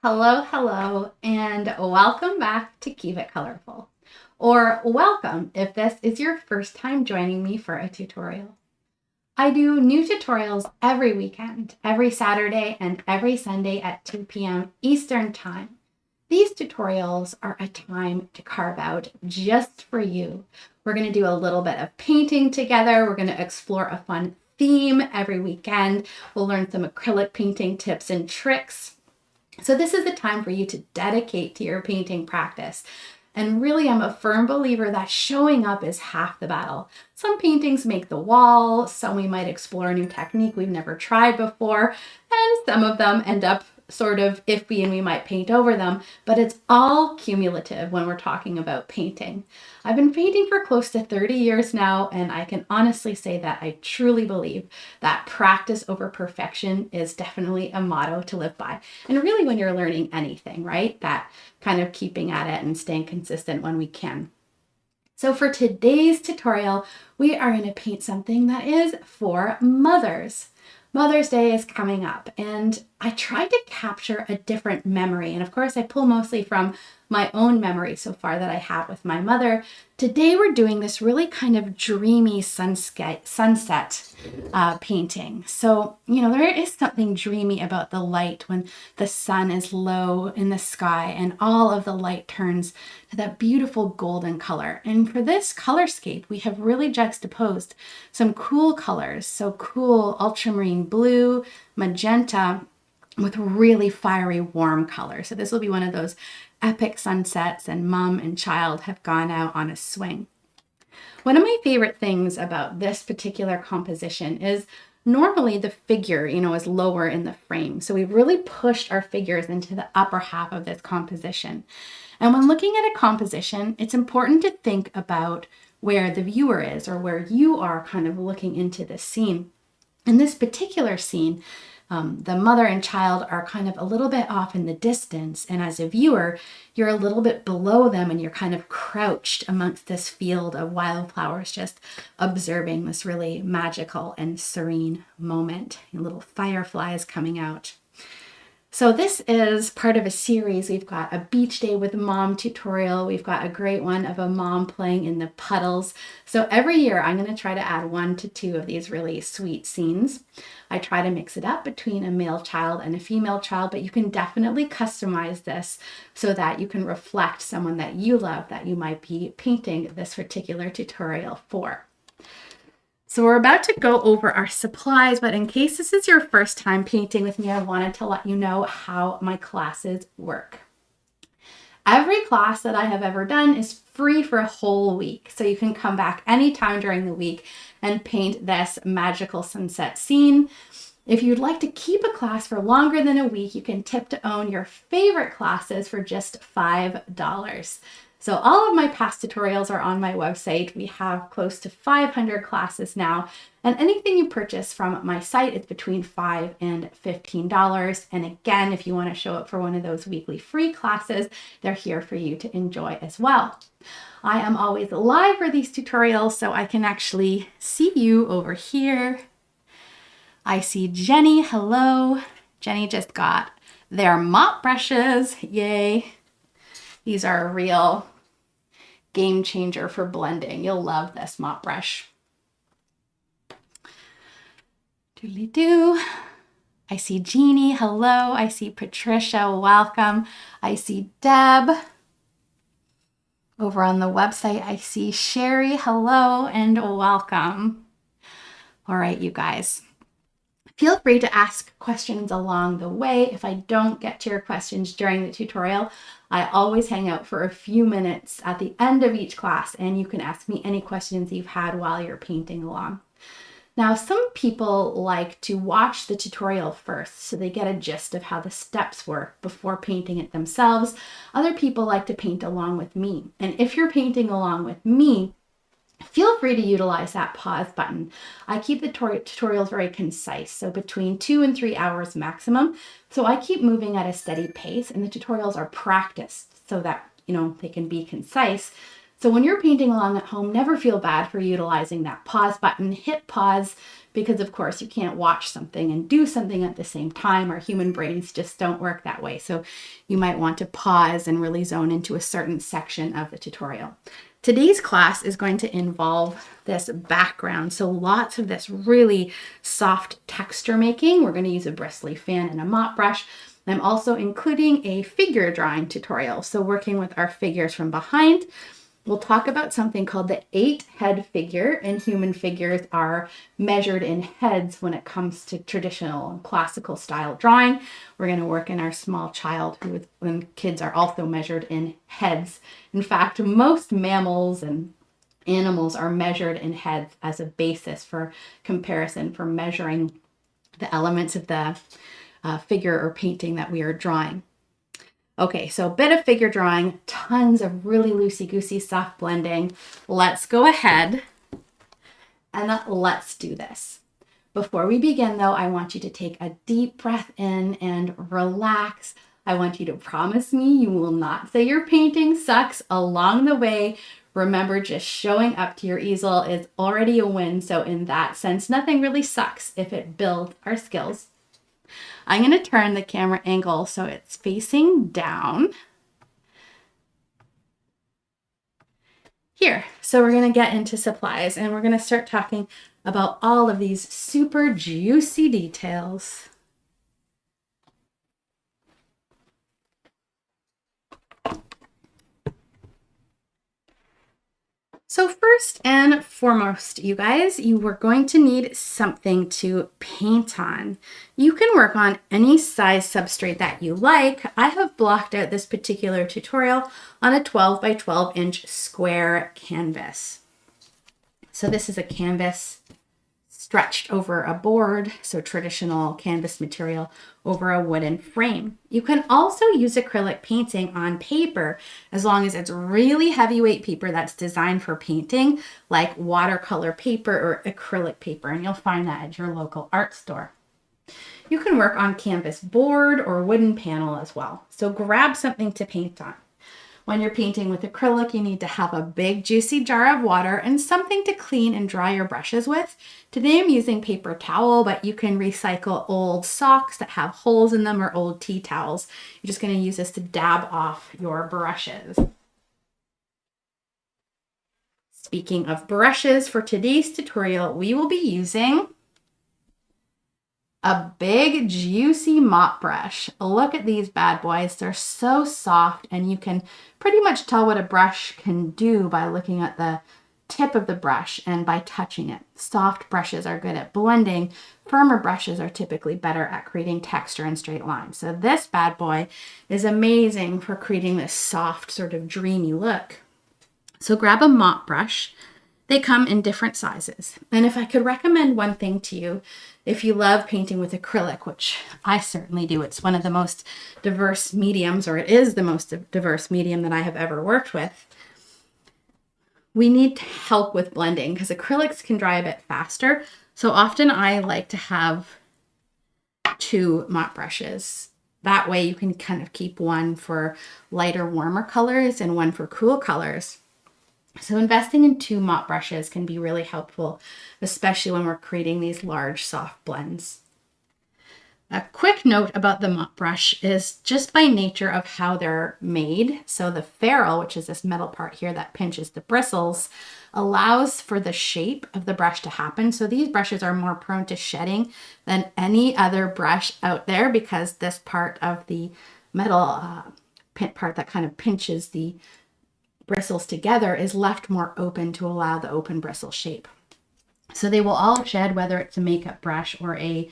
Hello, hello, and welcome back to Keep It Colorful. Or welcome if this is your first time joining me for a tutorial. I do new tutorials every weekend, every Saturday and every Sunday at 2 p.m. Eastern Time. These tutorials are a time to carve out just for you. We're going to do a little bit of painting together. We're going to explore a fun theme every weekend. We'll learn some acrylic painting tips and tricks. So this is the time for you to dedicate to your painting practice. And really, I'm a firm believer that showing up is half the battle. Some paintings make the wall, some we might explore a new technique we've never tried before, and some of them end up sort of iffy and we might paint over them, but it's all cumulative when we're talking about painting. I've been painting for close to 30 years now, and I can honestly say that I truly believe that practice over perfection is definitely a motto to live by. And really when you're learning anything, right? That kind of keeping at it and staying consistent when we can. So for today's tutorial, we are going to paint something that is for mothers. Mother's Day is coming up, and I tried to capture a different memory. And of course, I pull mostly from my own memory so far that I have with my mother. Today, we're doing this really kind of dreamy sunset painting. So, there is something dreamy about the light when the sun is low in the sky and all of the light turns to that beautiful golden color. And for this colorscape, we have really juxtaposed some cool colors. So cool ultramarine blue, magenta, with really fiery warm colors. So this will be one of those epic sunsets, and mom and child have gone out on a swing. One of my favorite things about this particular composition is normally the figure, is lower in the frame. So we've really pushed our figures into the upper half of this composition. And when looking at a composition, it's important to think about where the viewer is or where you are kind of looking into the scene. In this particular scene, the mother and child are kind of a little bit off in the distance. And as a viewer, you're a little bit below them and you're kind of crouched amongst this field of wildflowers, just observing this really magical and serene moment. Little fireflies coming out. So this is part of a series. We've got a beach day with mom tutorial. We've got a great one of a mom playing in the puddles. So every year I'm going to try to add 1 to 2 of these really sweet scenes. I try to mix it up between a male child and a female child, but you can definitely customize this so that you can reflect someone that you love that you might be painting this particular tutorial for. So we're about to go over our supplies, but in case this is your first time painting with me, I wanted to let you know how my classes work. Every class that I have ever done is free for a whole week. So you can come back anytime during the week and paint this magical sunset scene. If you'd like to keep a class for longer than a week, you can tip to own your favorite classes for just $5. So all of my past tutorials are on my website. We have close to 500 classes now, and anything you purchase from my site is between $5 and $15. And again, if you want to show up for one of those weekly free classes, they're here for you to enjoy as well. I am always live for these tutorials, so I can actually see you over here. I see Jenny. Hello. Jenny just got their mop brushes. Yay. These are a real game changer for blending. You'll love this mop brush. Doodly-doo. I see Jeannie. Hello. I see Patricia. Welcome. I see Deb. Over on the website, I see Sherry. Hello and welcome. All right, you guys. Feel free to ask questions along the way. If I don't get to your questions during the tutorial, I always hang out for a few minutes at the end of each class, and you can ask me any questions you've had while you're painting along. Now, some people like to watch the tutorial first so they get a gist of how the steps work before painting it themselves. Other people like to paint along with me. And if you're painting along with me, feel free to utilize that pause button. I keep the tutorials very concise, so between 2 and 3 hours maximum. So I keep moving at a steady pace, and the tutorials are practiced so that, they can be concise. So when you're painting along at home, never feel bad for utilizing that pause button. Hit pause because of course you can't watch something and do something at the same time. Our human brains just don't work that way. So you might want to pause and really zone into a certain section of the tutorial. Today's class is going to involve this background. So lots of this really soft texture making. We're going to use a Bristly Fan and a mop brush. I'm also including a figure drawing tutorial. So working with our figures from behind, we'll talk about something called the 8-head figure, and human figures are measured in heads when it comes to traditional and classical style drawing. We're going to work in our small child when kids are also measured in heads. In fact, most mammals and animals are measured in heads as a basis for comparison for measuring the elements of the figure or painting that we are drawing. Okay, so a bit of figure drawing, tons of really loosey-goosey soft blending. Let's go ahead and let's do this. Before we begin though, I want you to take a deep breath in and relax. I want you to promise me you will not say your painting sucks along the way. Remember, just showing up to your easel is already a win. So in that sense, nothing really sucks if it builds our skills. I'm going to turn the camera angle so it's facing down. Here, so we're going to get into supplies and we're going to start talking about all of these super juicy details. So first and foremost, you guys, you are going to need something to paint on. You can work on any size substrate that you like. I have blocked out this particular tutorial on a 12 by 12 inch square canvas. So this is a canvas stretched over a board, so traditional canvas material over a wooden frame. You can also use acrylic painting on paper as long as it's really heavyweight paper that's designed for painting, like watercolor paper or acrylic paper, and you'll find that at your local art store. You can work on canvas board or wooden panel as well. So grab something to paint on. When you're painting with acrylic, you need to have a big juicy jar of water and something to clean and dry your brushes with. Today I'm using paper towel, but you can recycle old socks that have holes in them or old tea towels. You're just going to use this to dab off your brushes. Speaking of brushes, for today's tutorial, we will be using a big juicy mop brush. Look at these bad boys. They're so soft and you can pretty much tell what a brush can do by looking at the tip of the brush and by touching it. Soft brushes are good at blending. Firmer brushes are typically better at creating texture and straight lines. So this bad boy is amazing for creating this soft sort of dreamy look. So grab a mop brush. They come in different sizes. And if I could recommend one thing to you, if you love painting with acrylic, which I certainly do, it's one of the most diverse mediums, or it is the most diverse medium that I have ever worked with. We need help with blending because acrylics can dry a bit faster. So often I like to have 2 mop brushes. That way you can kind of keep one for lighter, warmer colors and one for cool colors. So investing in 2 mop brushes can be really helpful, especially when we're creating these large soft blends. A quick note about the mop brush is just by nature of how they're made. So the ferrule, which is this metal part here that pinches the bristles, allows for the shape of the brush to happen. So these brushes are more prone to shedding than any other brush out there because this part of the metal part that kind of pinches the bristles together is left more open to allow the open bristle shape. So they will all shed, whether it's a makeup brush or a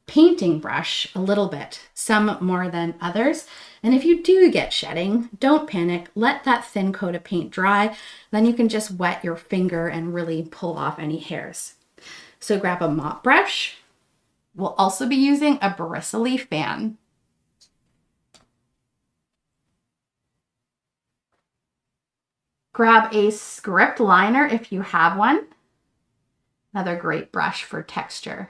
painting brush, a little bit, some more than others. And if you do get shedding, don't panic. Let that thin coat of paint dry. Then you can just wet your finger and really pull off any hairs. So grab a mop brush. We'll also be using a Bristly Fan. Grab a script liner if you have one. Another great brush for texture.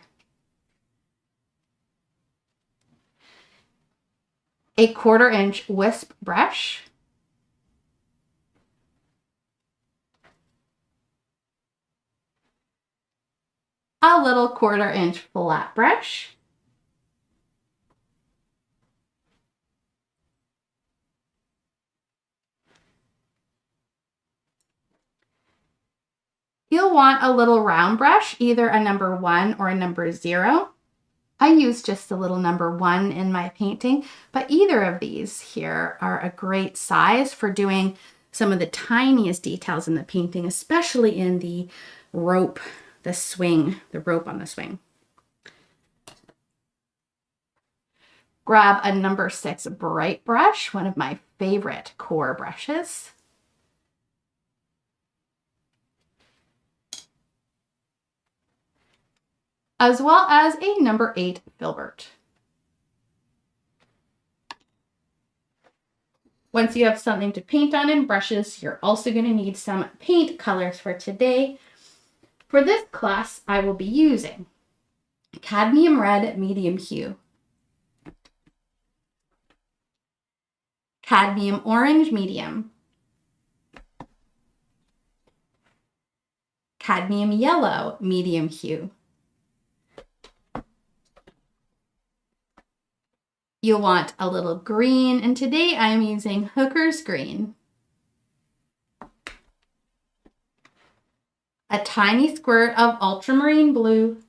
A 1/4 inch wisp brush. a little 1/4 inch flat brush, you'll want a little round brush, either a number 1 or a number 0. I use just a little number 1 in my painting, but either of these here are a great size for doing some of the tiniest details in the painting, especially in the rope, the swing, the rope on the swing. Grab a number 6 bright brush, one of my favorite core brushes. As well as a number 8 Filbert. Once you have something to paint on in brushes, you're also going to need some paint colors for today. For this class, I will be using cadmium red medium hue, cadmium orange medium, cadmium yellow medium hue. You'll want a little green, and today I'm using Hooker's Green. A tiny squirt of ultramarine blue,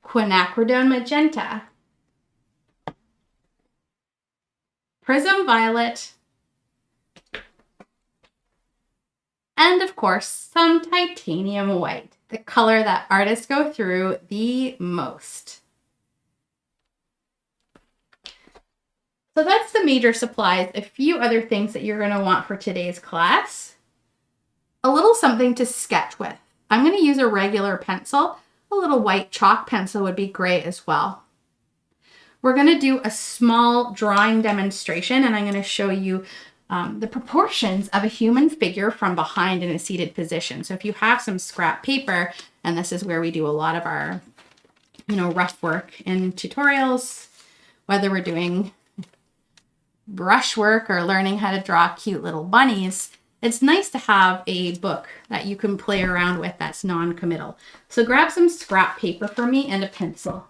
Quinacridone Magenta, Prism Violet, and of course, some titanium white, the color that artists go through the most. So that's the major supplies. A few other things that you're going to want for today's class. A little something to sketch with. I'm going to use a regular pencil. A little white chalk pencil would be great as well. We're going to do a small drawing demonstration, and I'm going to show you the proportions of a human figure from behind in a seated position. So if you have some scrap paper, and this is where we do a lot of our, rough work in tutorials, whether we're doing brushwork or learning how to draw cute little bunnies, it's nice to have a book that you can play around with that's non-committal. So grab some scrap paper for me and a pencil.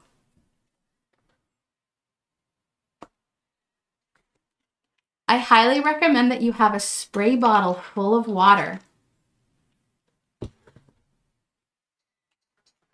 I highly recommend that you have a spray bottle full of water.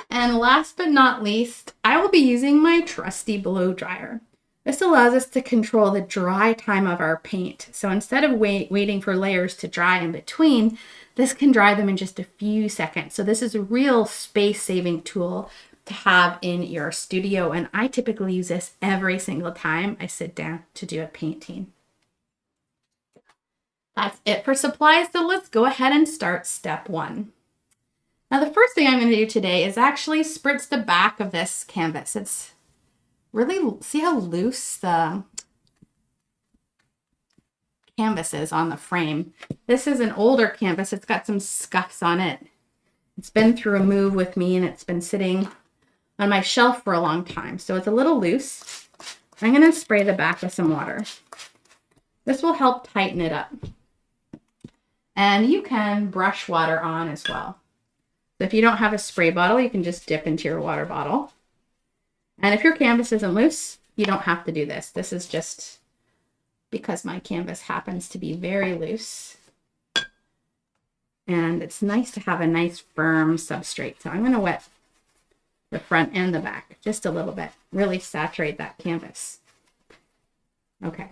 And last but not least, I will be using my trusty blow dryer. This allows us to control the dry time of our paint. So instead of waiting for layers to dry in between, this can dry them in just a few seconds. So this is a real space-saving tool to have in your studio. And I typically use this every single time I sit down to do a painting. That's it for supplies, so let's go ahead and start step 1. Now the first thing I'm going to do today is actually spritz the back of this canvas. It's really, see how loose the canvas is on the frame. This is an older canvas. It's got some scuffs on it. It's been through a move with me, and it's been sitting on my shelf for a long time. So it's a little loose. I'm going to spray the back with some water. This will help tighten it up. And you can brush water on as well. So if you don't have a spray bottle, you can just dip into your water bottle. And if your canvas isn't loose, you don't have to do this. This is just because my canvas happens to be very loose. And it's nice to have a nice firm substrate. So I'm going to wet the front and the back just a little bit. Really saturate that canvas. Okay.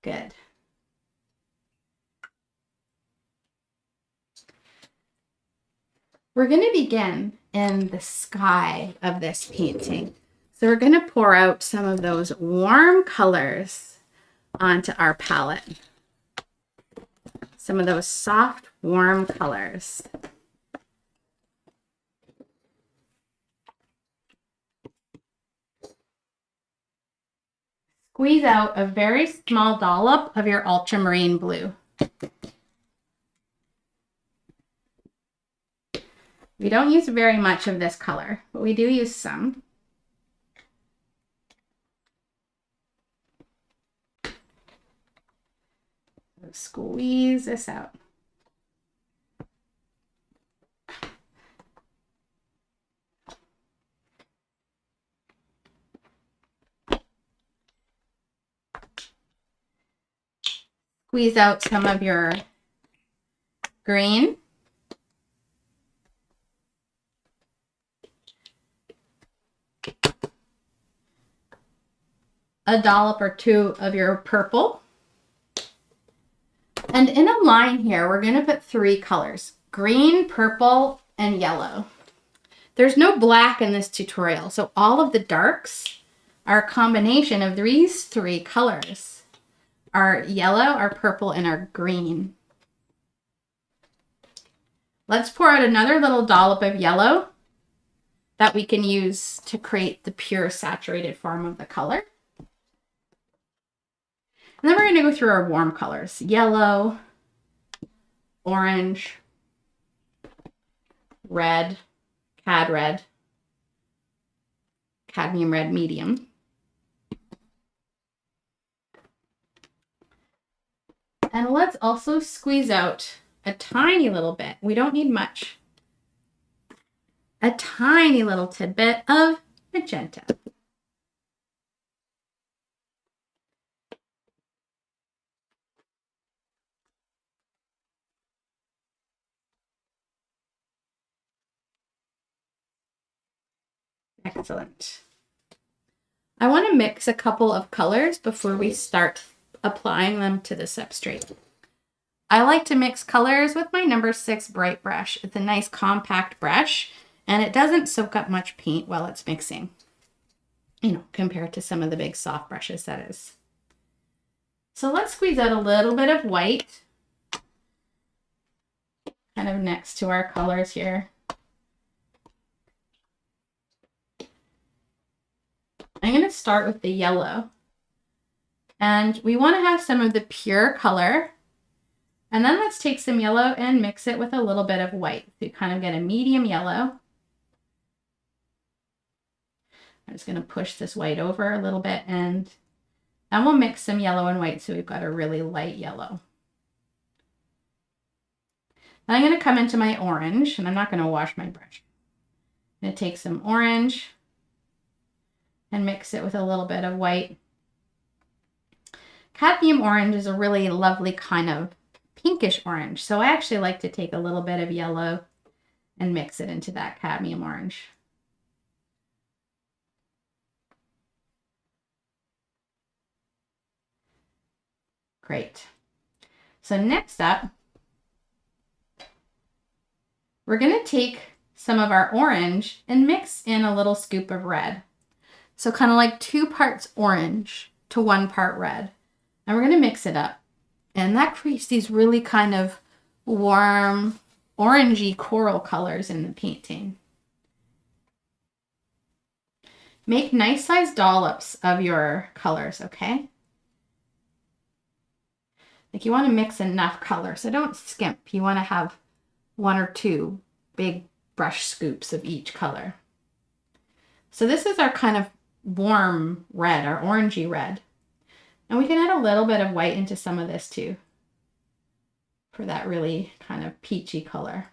Good. We're going to begin in the sky of this painting. So we're going to pour out some of those warm colors onto our palette. Some of those soft, warm colors. Squeeze out a very small dollop of your ultramarine blue. We don't use very much of this color, but we do use some. Squeeze this out. Squeeze out some of your green. A dollop or two of your purple. And in a line here, we're going to put 3 colors: green, purple, and yellow. There's no black in this tutorial, so all of the darks are a combination of these 3 colors: our yellow, our purple, and our green. Let's pour out another little dollop of yellow that we can use to create the pure saturated form of the color. And then we're going to go through our warm colors: yellow, orange, red, cadmium red medium. And let's also squeeze out a tiny little bit. We don't need much. A tiny little tidbit of magenta. Excellent. I want to mix a couple of colors before we start applying them to the substrate. I like to mix colors with my number 6 bright brush. It's a nice compact brush, and it doesn't soak up much paint while it's mixing, compared to some of the big soft brushes, that is. So let's squeeze out a little bit of white, kind of next to our colors here. I'm going to start with the yellow, and we want to have some of the pure color, and then let's take some yellow and mix it with a little bit of white. So you kind of get a medium yellow. I'm just going to push this white over a little bit, and then we'll mix some yellow and white so we've got a really light yellow. Then I'm going to come into my orange, and I'm not going to wash my brush. I'm going to take some orange and mix it with a little bit of white. Cadmium orange is a really lovely kind of pinkish orange, so I actually like to take a little bit of yellow and mix it into that cadmium orange. Great. So next up, we're going to take some of our orange and mix in a little scoop of red. So kind of like 2 parts orange to 1 part red. And we're going to mix it up. And that creates these really kind of warm, orangey coral colors in the painting. Make nice sized dollops of your colors, okay? Like, you want to mix enough color, so don't skimp. You want to have 1 or 2 big brush scoops of each color. So this is our kind of warm red, our orangey red. And we can add a little bit of white into some of this too, for that really kind of peachy color.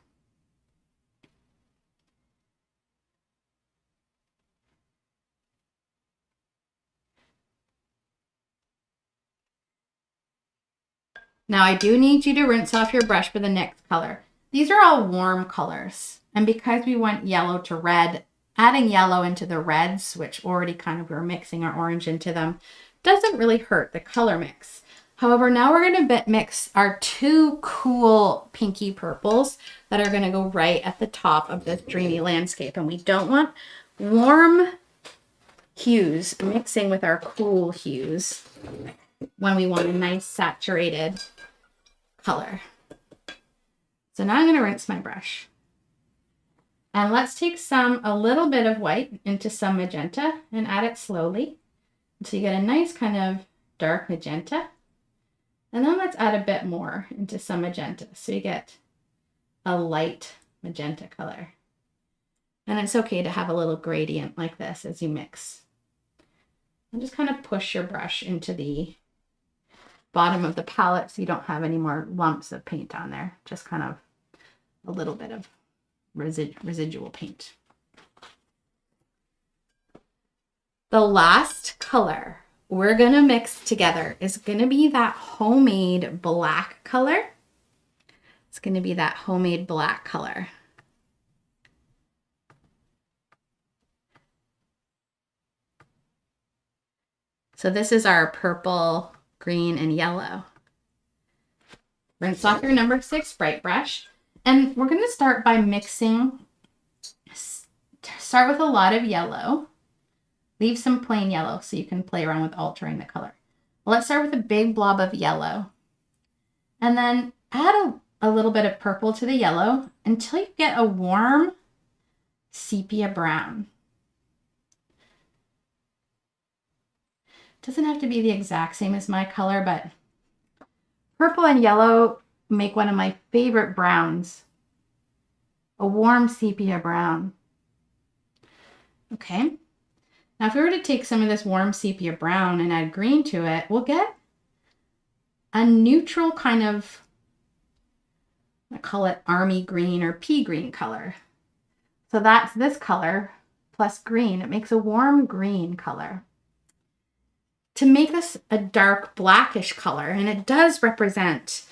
Now I do need you to rinse off your brush for the next color. These are all warm colors. And because we want yellow to red, adding yellow into the reds, which already kind of we're mixing our orange into them, doesn't really hurt the color mix. However, now we're going to mix our 2 cool pinky purples that are going to go right at the top of this dreamy landscape. And we don't want warm hues mixing with our cool hues when we want a nice saturated color. So now I'm going to rinse my brush. And let's take a little bit of white into some magenta and add it slowly. So you get a nice kind of dark magenta. And then let's add a bit more into some magenta. So you get a light magenta color. And it's okay to have a little gradient like this as you mix. And just kind of push your brush into the bottom of the palette so you don't have any more lumps of paint on there. Just kind of a little bit of residual paint. The last color we're gonna mix together is gonna be that homemade black color. It's gonna be that homemade black color. So this is our purple, green, and yellow. Rinse off your number 6 bright brush, and we're gonna start by mixing. Start with a lot of yellow. Leave some plain yellow so you can play around with altering the color. Well, let's start with a big blob of yellow. And then add a little bit of purple to the yellow until you get a warm sepia brown. Doesn't have to be the exact same as my color, but purple and yellow make one of my favorite browns. A warm sepia brown. Okay. Now, if we were to take some of this warm sepia brown and add green to it, we'll get a neutral kind of, I call it army green or pea green color. So that's this color plus green. It makes a warm green color. To make this a dark blackish color, and it does represent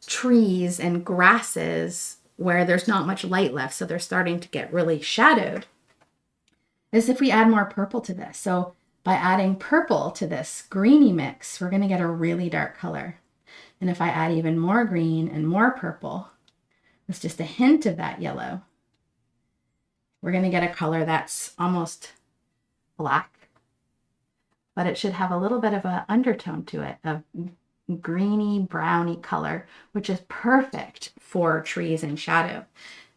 trees and grasses where there's not much light left, so they're starting to get really shadowed, is if we add more purple to this. So by adding purple to this greeny mix, we're gonna get a really dark color. And if I add even more green and more purple, with just a hint of that yellow, we're gonna get a color that's almost black, but it should have a little bit of an undertone to it of greeny, browny color, which is perfect for trees in shadow.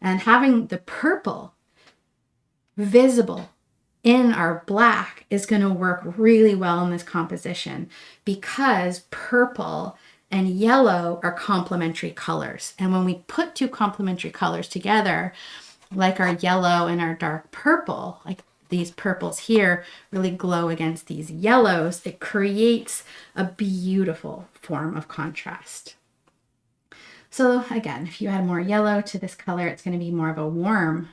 And having the purple visible in our black is going to work really well in this composition because purple and yellow are complementary colors. And when we put two complementary colors together, like our yellow and our dark purple, like these purples here really glow against these yellows, it creates a beautiful form of contrast. So again, if you add more yellow to this color, it's going to be more of a warm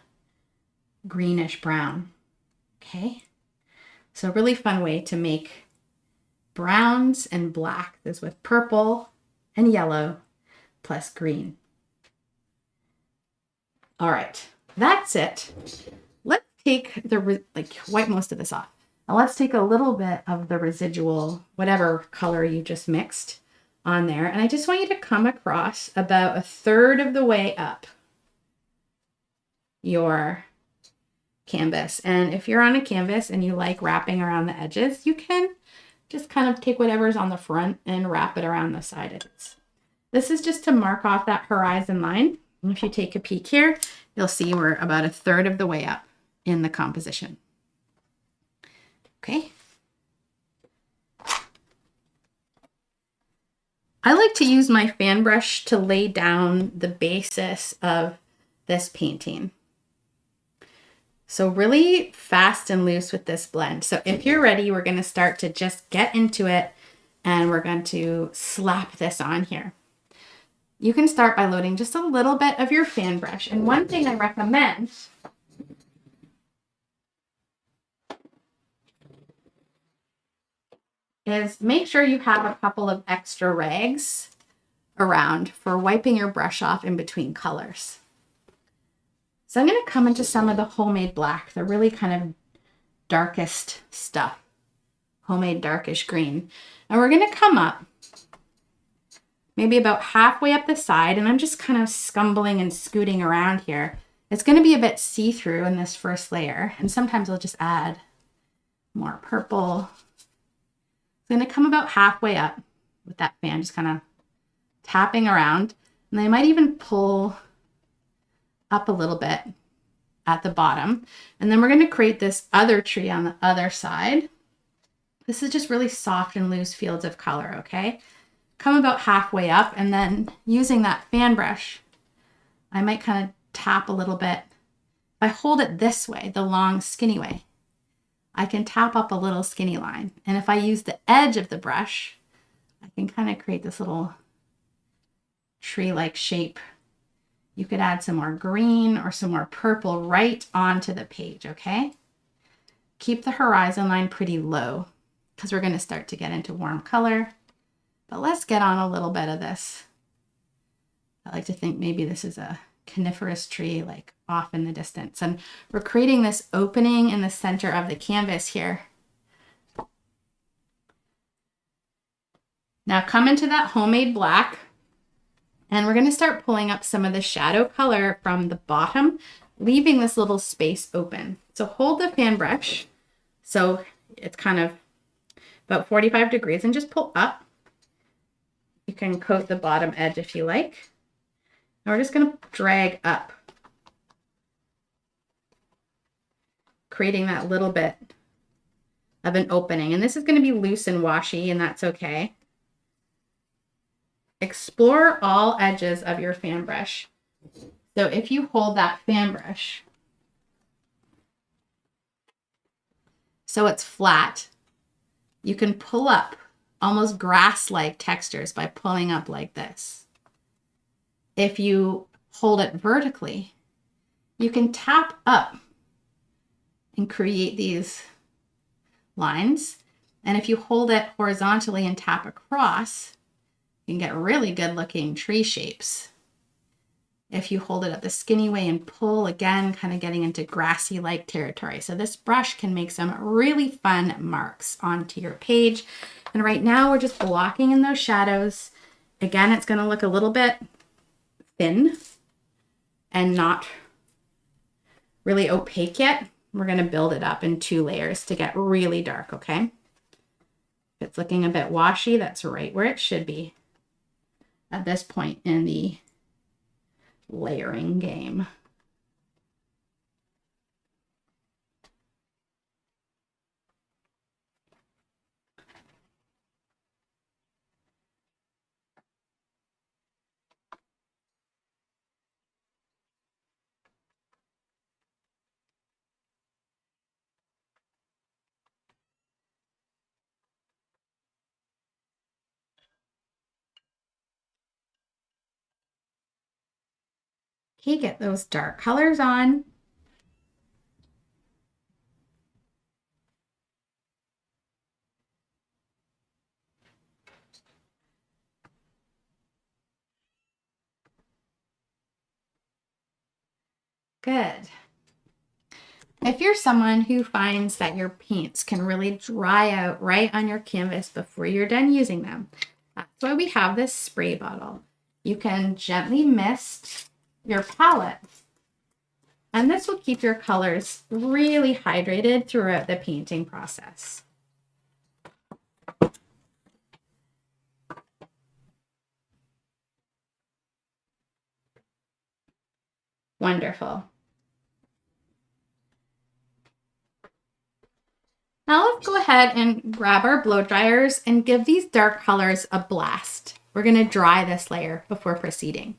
greenish brown. Okay, so a really fun way to make browns and black is with purple and yellow plus green. All right, that's it. Let's take wipe most of this off. Now let's take a little bit of the residual, whatever color you just mixed on there. And I just want you to come across about 1/3 of the way up your canvas. And if you're on a canvas and you like wrapping around the edges, you can just kind of take whatever's on the front and wrap it around the side edges. This is just to mark off that horizon line. And if you take a peek here, you'll see we're about 1/3 of the way up in the composition. Okay. I like to use my fan brush to lay down the basis of this painting. So really fast and loose with this blend. So if you're ready, we're going to start to just get into it and we're going to slap this on here. You can start by loading just a little bit of your fan brush. And one thing I recommend is make sure you have a couple of extra rags around for wiping your brush off in between colors. So I'm going to come into some of the homemade black, the really kind of darkest stuff, homemade darkish green. And we're going to come up maybe about halfway up the side, and I'm just kind of scumbling and scooting around here. It's going to be a bit see-through in this first layer, and sometimes I'll just add more purple. I'm going to come about halfway up with that fan, just kind of tapping around, and I might even pull up a little bit at the bottom. And then we're going to create this other tree on the other side. This is just really soft and loose fields of color, okay? Come about halfway up, and then using that fan brush, I might kind of tap a little bit. If I hold it this way, the long skinny way, I can tap up a little skinny line. And if I use the edge of the brush, I can kind of create this little tree-like shape. You could add some more green or some more purple right onto the page, okay? Keep the horizon line pretty low because we're going to start to get into warm color. But let's get on a little bit of this. I like to think maybe this is a coniferous tree like off in the distance. And we're creating this opening in the center of the canvas here. Now come into that homemade black and we're going to start pulling up some of the shadow color from the bottom, leaving this little space open. So hold the fan brush so it's kind of about 45 degrees and just pull up. You can coat the bottom edge if you like. And we're just going to drag up, creating that little bit of an opening. And this is going to be loose and washy, and that's okay. Explore all edges of your fan brush. So if you hold that fan brush so it's flat, you can pull up almost grass-like textures by pulling up like this. If you hold it vertically, you can tap up and create these lines. And if you hold it horizontally and tap across, you can get really good looking tree shapes. If you hold it up the skinny way and pull, again, kind of getting into grassy-like territory. So this brush can make some really fun marks onto your page. And right now we're just blocking in those shadows. Again, it's going to look a little bit thin and not really opaque yet. We're going to build it up in 2 layers to get really dark, okay? If it's looking a bit washy, that's right where it should be at this point in the layering game. Okay, get those dark colors on. Good. If you're someone who finds that your paints can really dry out right on your canvas before you're done using them, that's why we have this spray bottle. You can gently mist your palette, and this will keep your colors really hydrated throughout the painting process. Wonderful. Now let's go ahead and grab our blow dryers and give these dark colors a blast. We're going to dry this layer before proceeding.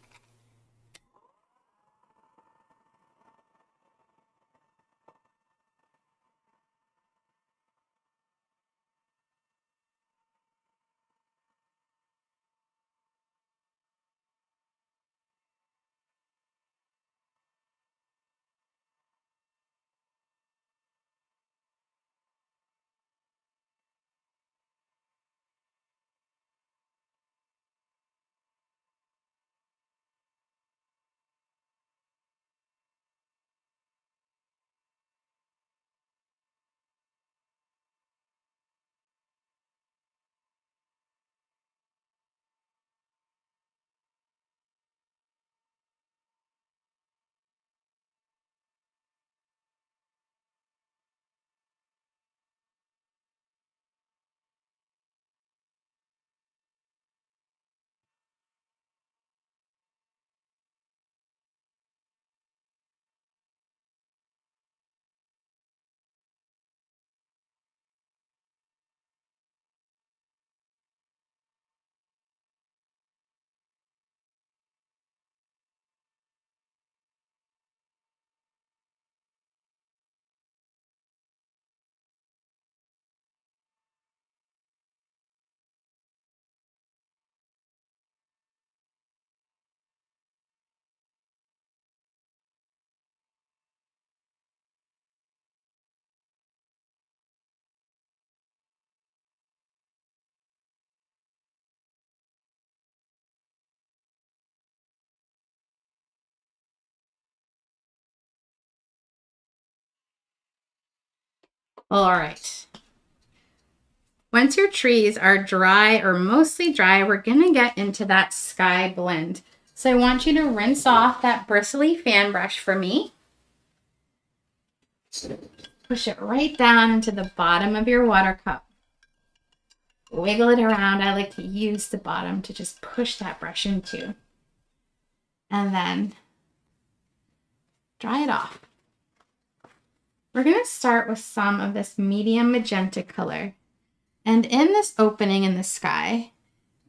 All right. Once your trees are dry or mostly dry, we're gonna get into that sky blend. So I want you to rinse off that Bristly Fan brush for me. Push it right down into the bottom of your water cup. Wiggle it around. I like to use the bottom to just push that brush into. And then dry it off. We're going to start with some of this medium magenta color. And in this opening in the sky,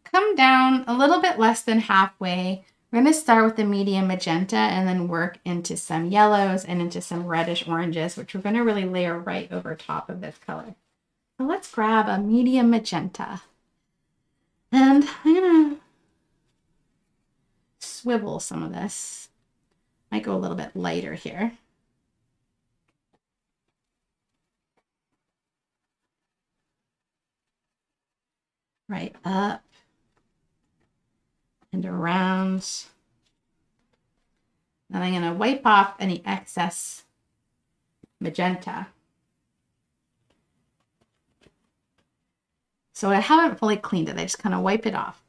come down a little bit less than halfway. We're going to start with the medium magenta and then work into some yellows and into some reddish oranges, which we're going to really layer right over top of this color. So let's grab a medium magenta. And I'm going to swivel some of this. Might go a little bit lighter here. Right up and around. Then I'm going to wipe off any excess magenta. So I haven't fully cleaned it. I just kind of wipe it off.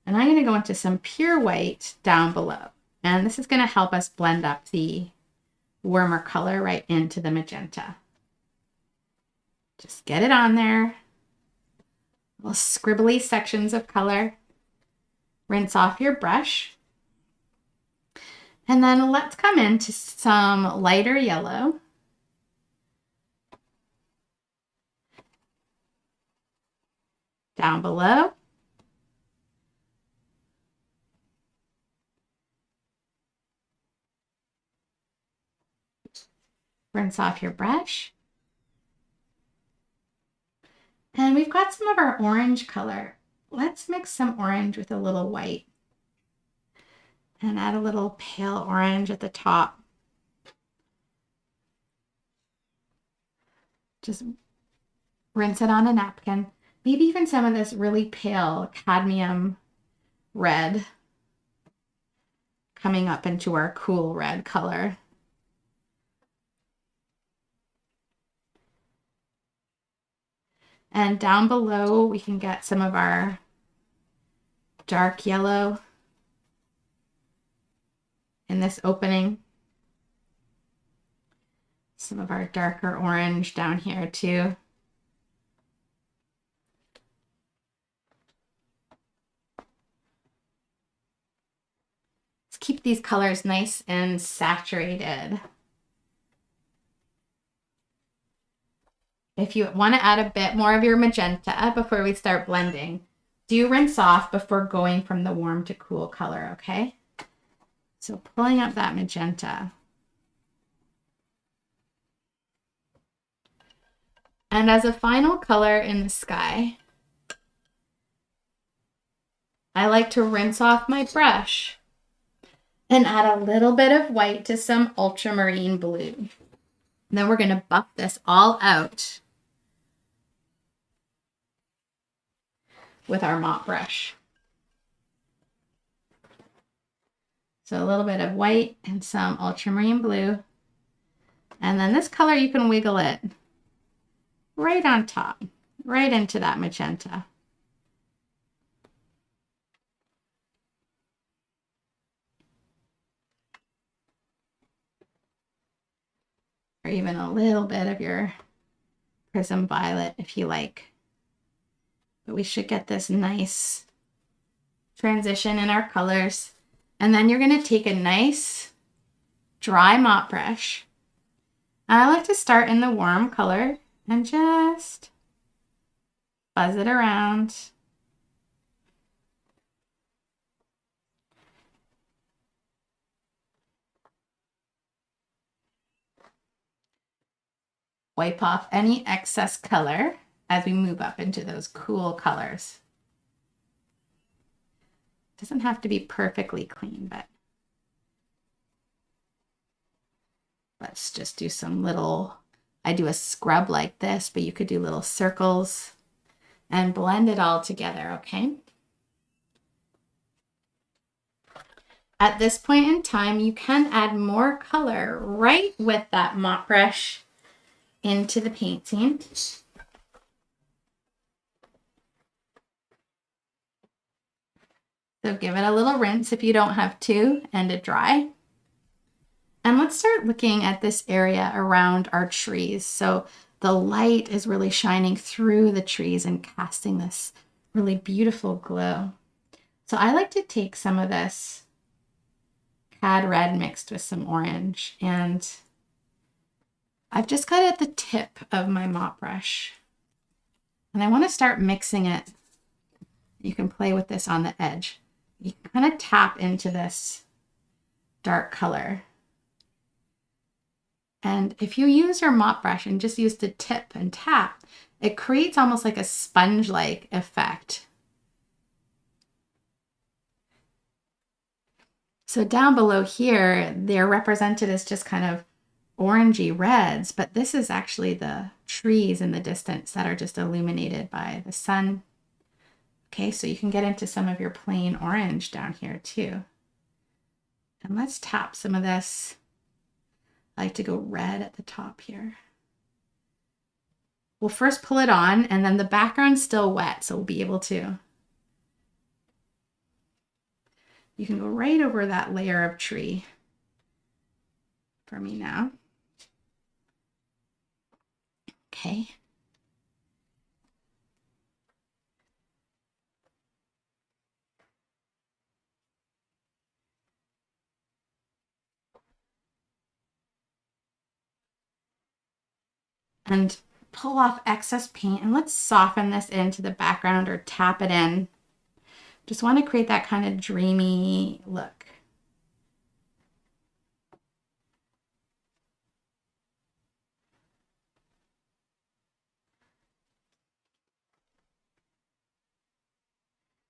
And I'm going to go into some pure white down below. And this is going to help us blend up the warmer color right into the magenta. Just get it on there. Little scribbly sections of color. Rinse off your brush. And then let's come into some lighter yellow. Down below. Rinse off your brush. And we've got some of our orange color. Let's mix some orange with a little white. And add a little pale orange at the top. Just rinse it on a napkin. Maybe even some of this really pale cadmium red coming up into our cool red color. And down below, we can get some of our dark yellow in this opening. Some of our darker orange down here too. Let's keep these colors nice and saturated. If you want to add a bit more of your magenta before we start blending, do rinse off before going from the warm to cool color, okay? So pulling up that magenta. And as a final color in the sky, I like to rinse off my brush and add a little bit of white to some ultramarine blue. And then we're going to buff this all out with our mop brush. So a little bit of white and some ultramarine blue. And then this color, you can wiggle it right on top, right into that magenta. Or even a little bit of your prism violet if you like. But we should get this nice transition in our colors. And then you're going to take a nice dry mop brush. I like to start in the warm color and just buzz it around. Wipe off any excess color as we move up into those cool colors. Doesn't have to be perfectly clean, but let's just do some little, I do a scrub like this, but you could do little circles and blend it all together, okay? At this point in time, you can add more color right with that mop brush into the painting. So give it a little rinse if you don't have to, and to dry. And let's start looking at this area around our trees. So the light is really shining through the trees and casting this really beautiful glow. So I like to take some of this cad red mixed with some orange, and I've just got it at the tip of my mop brush. And I want to start mixing it. You can play with this on the edge. You can kind of tap into this dark color. And if you use your mop brush and just use the tip and tap, it creates almost like a sponge-like effect. So down below here, they're represented as just kind of orangey reds, but this is actually the trees in the distance that are just illuminated by the sun. Okay, so you can get into some of your plain orange down here too. And let's tap some of this. I like to go red at the top here. We'll first pull it on, and then the background's still wet, so we'll be able to. You can go right over that layer of tree for me now. Okay. And pull off excess paint, and let's soften this into the background or tap it in. Just want to create that kind of dreamy look.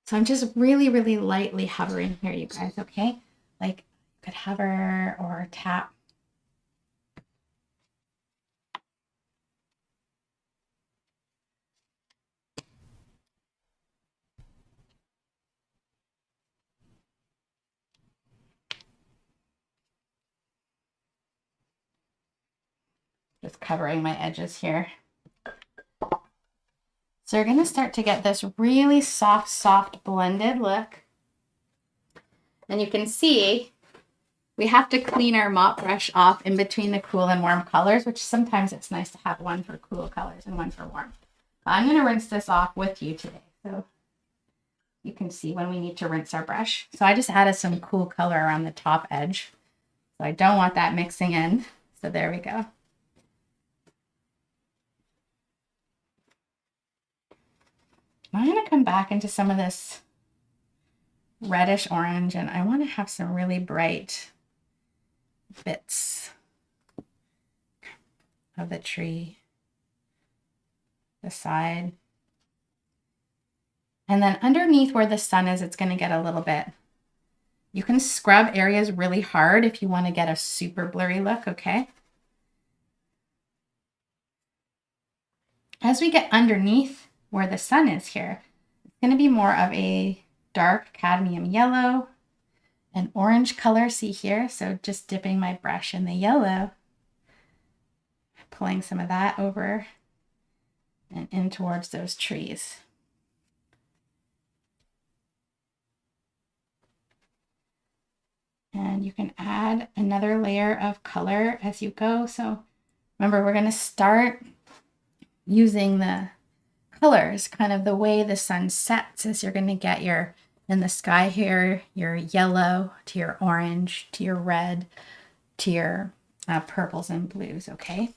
So I'm just really, really lightly hovering here, you guys, okay? Like you could hover or tap. Just covering my edges here. So you're going to start to get this really soft blended look. And you can see we have to clean our mop brush off in between the cool and warm colors, which sometimes it's nice to have one for cool colors and one for warm. But I'm going to rinse this off with you today, so you can see when we need to rinse our brush. So I just added some cool color around the top edge. So I don't want that mixing in. So there we go. I'm going to come back into some of this reddish orange, and I want to have some really bright bits of the tree, the side. And then underneath where the sun is, it's going to get a little bit. You can scrub areas really hard if you want to get a super blurry look, okay? As we get underneath where the sun is here, it's going to be more of a dark cadmium yellow, an orange color, see here? So just dipping my brush in the yellow, pulling some of that over and in towards those trees. And you can add another layer of color as you go. So remember, we're going to start using the colors, kind of the way the sun sets, as you're going to get your, in the sky here, your yellow to your orange to your red to your purples and blues, okay?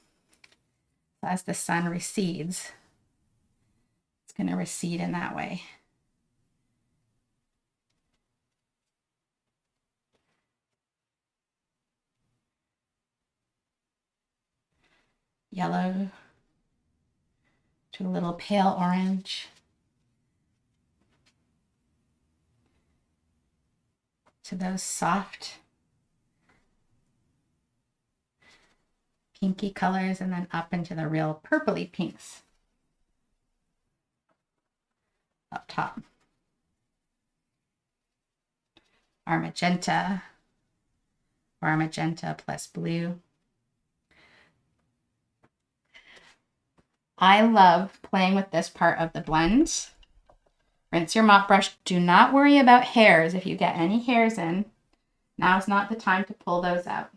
So as the sun recedes, it's going to recede in that way. Yellow to a little pale orange. To those soft pinky colors, and then up into the real purpley pinks up top. Our magenta, or our magenta plus blue. I love playing with this part of the blend. Rinse your mop brush. Do not worry about hairs. If you get any hairs in, now is not the time to pull those out.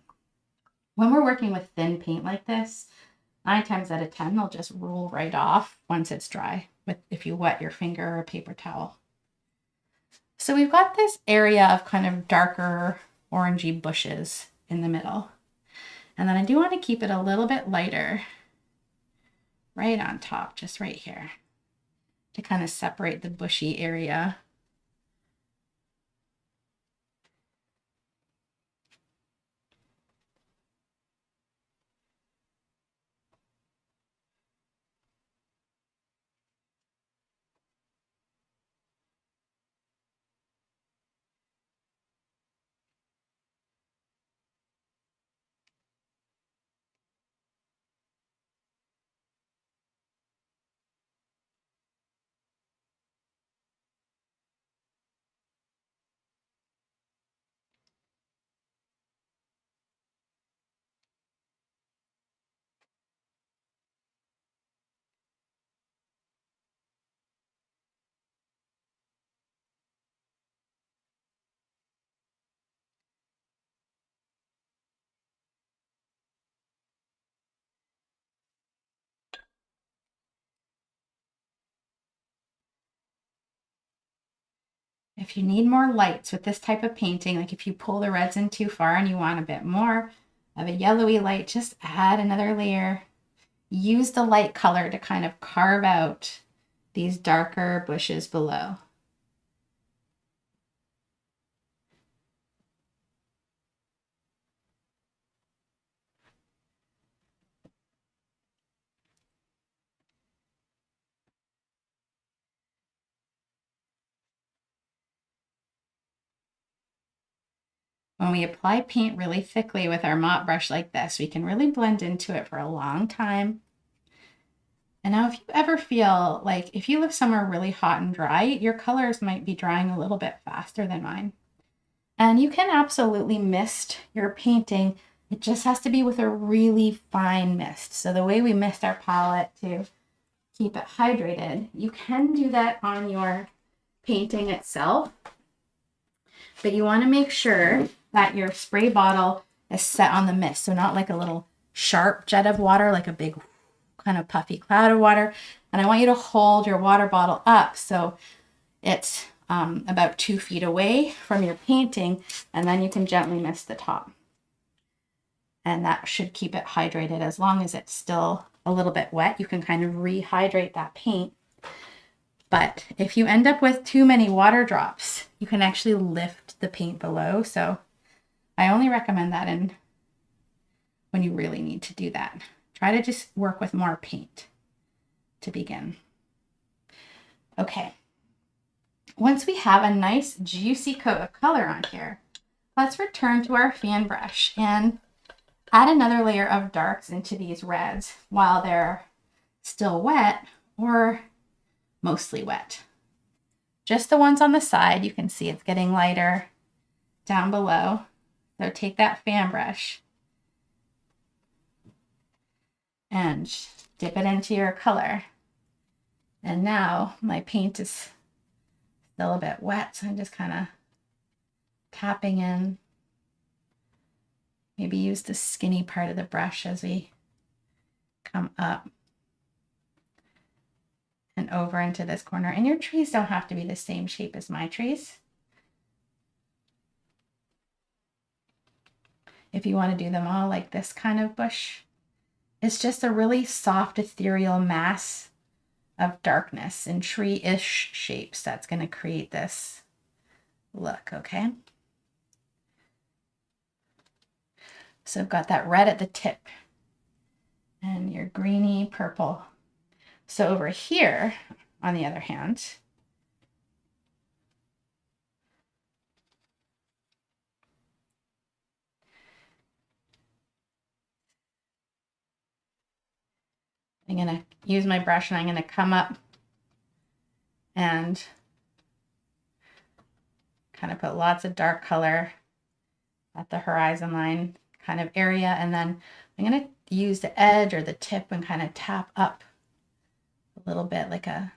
When we're working with thin paint like this, 9 times out of 10, they'll just roll right off once it's dry, if you wet your finger or a paper towel. So we've got this area of kind of darker orangey bushes in the middle. And then I do want to keep it a little bit lighter right on top, just right here, to kind of separate the bushy area. If you need more lights with this type of painting, like if you pull the reds in too far and you want a bit more of a yellowy light, just add another layer. Use the light color to kind of carve out these darker bushes below. When we apply paint really thickly with our mop brush like this, we can really blend into it for a long time. And now if you ever feel like if you live somewhere really hot and dry, your colors might be drying a little bit faster than mine. And you can absolutely mist your painting. It just has to be with a really fine mist. So the way we mist our palette to keep it hydrated, you can do that on your painting itself. But you want to make sure that your spray bottle is set on the mist. So not like a little sharp jet of water, like a big kind of puffy cloud of water. And I want you to hold your water bottle up so it's about 2 feet away from your painting, and then you can gently mist the top. And that should keep it hydrated. As long as it's still a little bit wet, you can kind of rehydrate that paint. But if you end up with too many water drops, you can actually lift the paint below. So I only recommend that when you really need to do that. Try to just work with more paint to begin. Okay. Once we have a nice juicy coat of color on here, let's return to our fan brush and add another layer of darks into these reds while they're still wet or mostly wet. Just the ones on the side, you can see it's getting lighter down below. So take that fan brush and dip it into your color. And now my paint is still a bit wet, so I'm just kind of tapping in. Maybe use the skinny part of the brush as we come up and over into this corner. And your trees don't have to be the same shape as my trees. If you want to do them all like this kind of bush, it's just a really soft, ethereal mass of darkness and tree-ish shapes that's going to create this look, okay? So I've got that red at the tip and your greeny purple. So over here, on the other hand, I'm going to use my brush and I'm going to come up and kind of put lots of dark color at the horizon line kind of area. And then I'm going to use the edge or the tip and kind of tap up a little bit like a,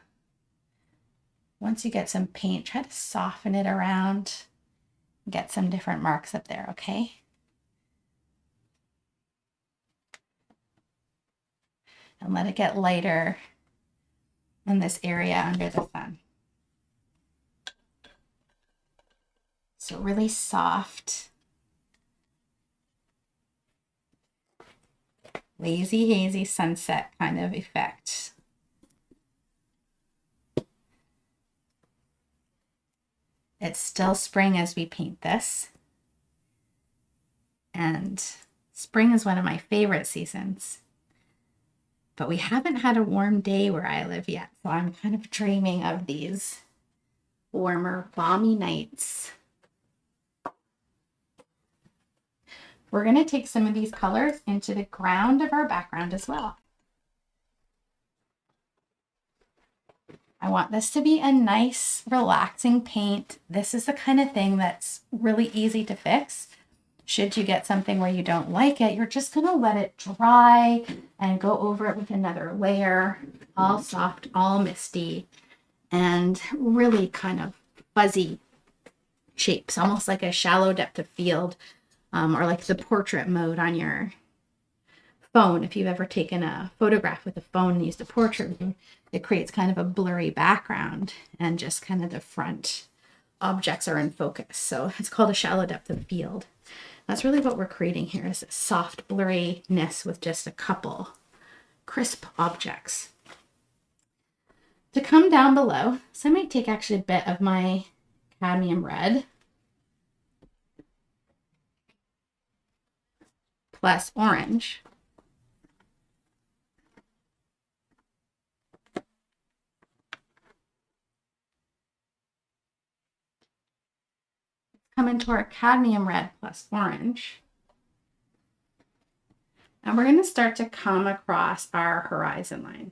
once you get some paint, try to soften it around, get some different marks up there, okay? And let it get lighter in this area under the sun. So really soft, lazy, hazy sunset kind of effect. It's still spring as we paint this. And spring is one of my favorite seasons. But we haven't had a warm day where I live yet. So I'm kind of dreaming of these warmer, balmy nights. We're going to take some of these colors into the ground of our background as well. I want this to be a nice, relaxing paint. This is the kind of thing that's really easy to fix. Should you get something where you don't like it, you're just going to let it dry and go over it with another layer, all soft, all misty, and really kind of fuzzy shapes, almost like a shallow depth of field, or like the portrait mode on your phone. If you've ever taken a photograph with a phone and used a portrait mode, it creates kind of a blurry background and just kind of the front objects are in focus. So it's called a shallow depth of field. That's really what we're creating here, is a soft blurriness with just a couple crisp objects. To come down below, so I might take actually a bit of my cadmium red plus orange. Come into our cadmium red plus orange. And we're going to start to come across our horizon line.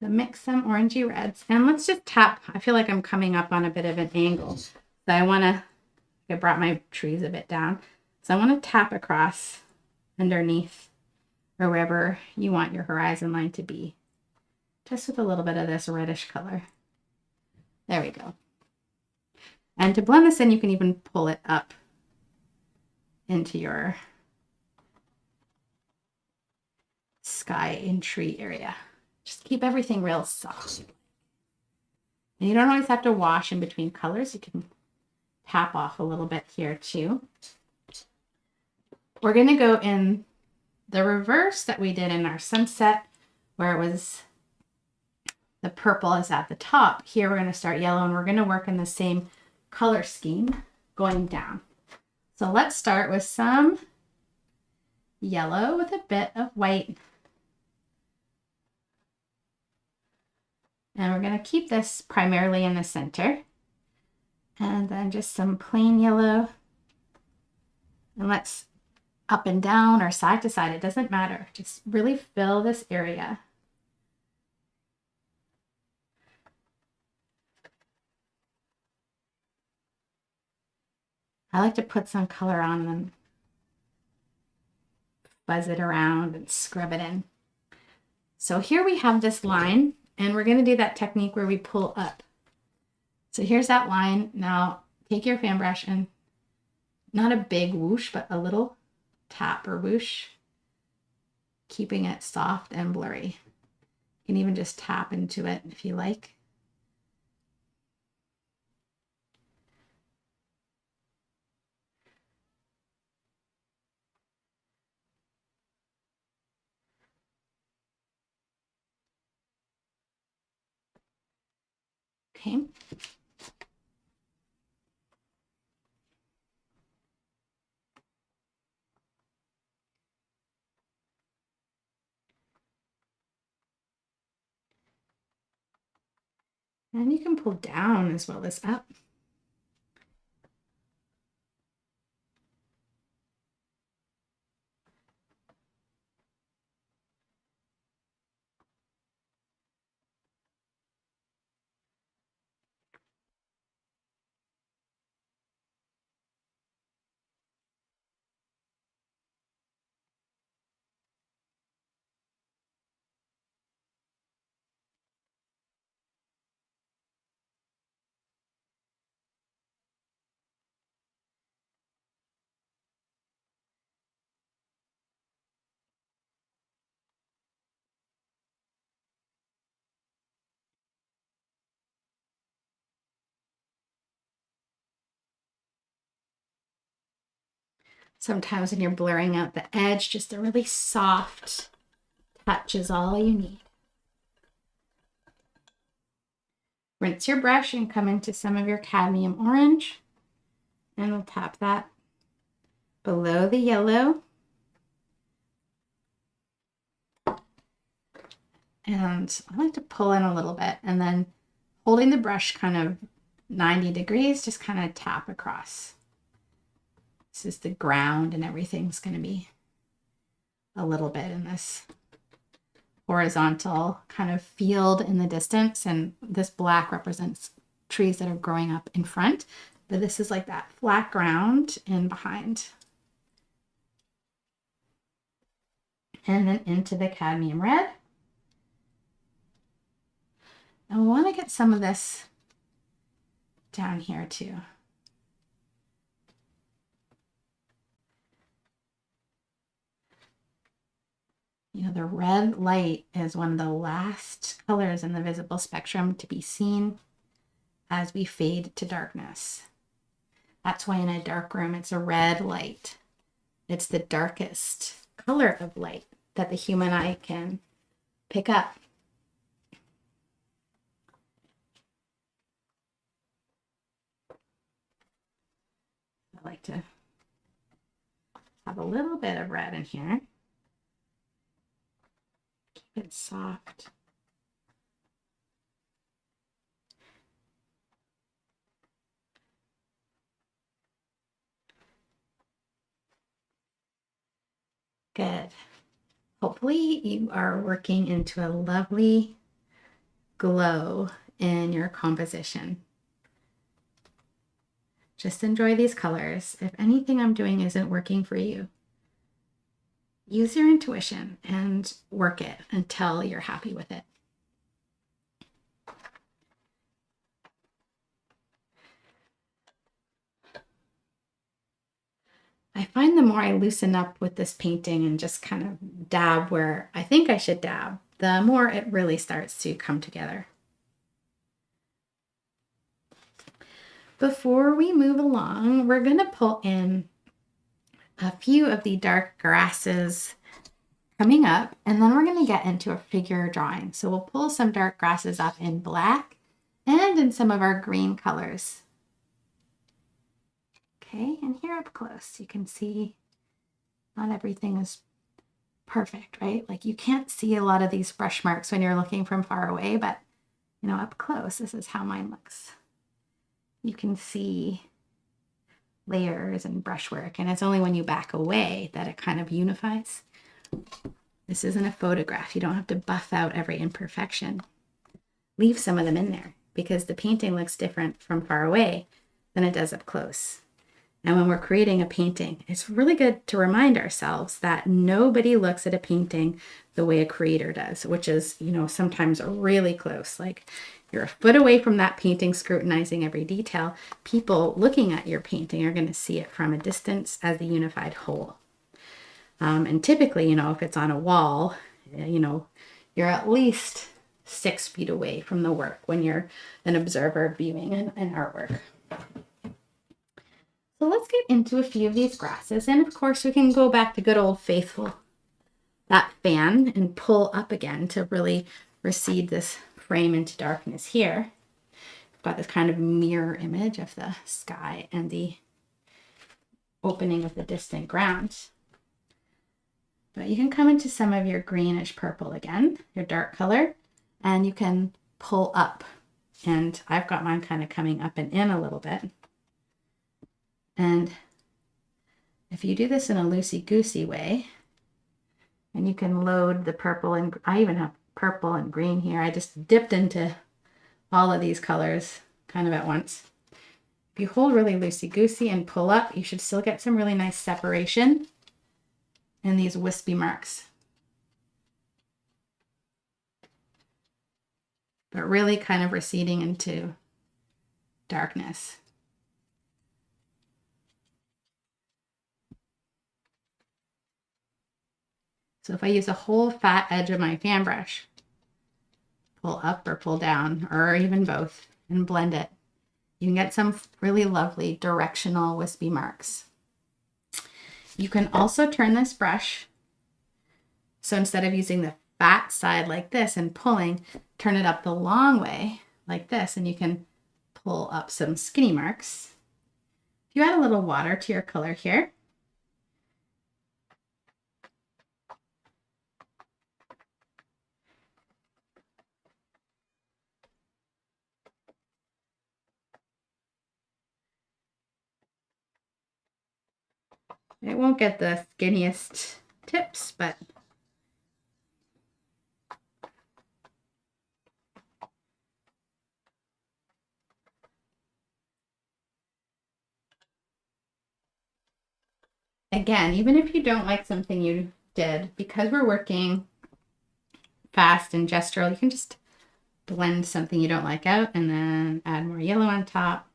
So mix some orangey reds, and let's just tap. I feel like I'm coming up on a bit of an angle. So I brought my trees a bit down. So I want to tap across underneath or wherever you want your horizon line to be, just with a little bit of this reddish color. There we go. And to blend this in, you can even pull it up into your sky and tree area. Just keep everything real soft. And you don't always have to wash in between colors. You can tap off a little bit here too. We're going to go in the reverse that we did in our sunset, where it was the purple is at the top. Here we're going to start yellow, and we're going to work in the same color scheme going down. So let's start with some yellow with a bit of white. And we're going to keep this primarily in the center. And then just some plain yellow. And let's up and down or side to side, it doesn't matter. Just really fill this area. I like to put some color on them, buzz it around and scrub it in. So here we have this line, and we're going to do that technique where we pull up. So here's that line. Now take your fan brush and not a big whoosh, but a little tap or whoosh, keeping it soft and blurry. You can even just tap into it if you like. Okay. And you can pull down as well as up. Sometimes when you're blurring out the edge, just a really soft touch is all you need. Rinse your brush and come into some of your cadmium orange, and we'll tap that below the yellow. And I like to pull in a little bit, and then holding the brush kind of 90 degrees, just kind of tap across. This is the ground, and everything's going to be a little bit in this horizontal kind of field in the distance, and this black represents trees that are growing up in front, but this is like that flat ground in behind. And then into the cadmium red. And we want to get some of this down here too. You know, the red light is one of the last colors in the visible spectrum to be seen as we fade to darkness. That's why in a dark room, it's a red light. It's the darkest color of light that the human eye can pick up. I like to have a little bit of red in here. Keep it soft. Good. Hopefully you are working into a lovely glow in your composition. Just enjoy these colors. If anything I'm doing isn't working for you, use your intuition and work it until you're happy with it. I find the more I loosen up with this painting and just kind of dab where I think I should dab, the more it really starts to come together. Before we move along, we're going to pull in a few of the dark grasses coming up, and then we're going to get into a figure drawing. So we'll pull some dark grasses up in black and in some of our green colors. Okay, and here up close, you can see not everything is perfect, right? Like you can't see a lot of these brush marks when you're looking from far away, but you know, up close, this is how mine looks. You can see layers and brushwork, and it's only when you back away that it kind of unifies. This isn't a photograph. You don't have to buff out every imperfection. Leave some of them in there because the painting looks different from far away than it does up close. And when we're creating a painting, it's really good to remind ourselves that nobody looks at a painting the way a creator does, which is, you know, sometimes really close. Like you're a foot away from that painting, scrutinizing every detail. People looking at your painting are going to see it from a distance as the unified whole. And typically, you know, if it's on a wall, you know, you're at least 6 feet away from the work when you're an observer viewing an artwork. So let's get into a few of these grasses. And of course, we can go back to good old faithful, that fan, and pull up again to really recede this frame into darkness here. We've got this kind of mirror image of the sky and the opening of the distant ground. But you can come into some of your greenish purple again, your dark color, and you can pull up. And I've got mine kind of coming up and in a little bit. And if you do this in a loosey-goosey way, and you can load the purple, and I even have purple and green here. I just dipped into all of these colors kind of at once. If you hold really loosey-goosey and pull up, you should still get some really nice separation in these wispy marks. But really kind of receding into darkness. So if I use a whole fat edge of my fan brush, pull up or pull down, or even both, and blend it, you can get some really lovely directional wispy marks. You can also turn this brush. So instead of using the fat side like this and pulling, turn it up the long way like this, and you can pull up some skinny marks. If you add a little water to your color here, it won't get the skinniest tips, but again, even if you don't like something you did, because we're working fast and gestural, you can just blend something you don't like out and then add more yellow on top.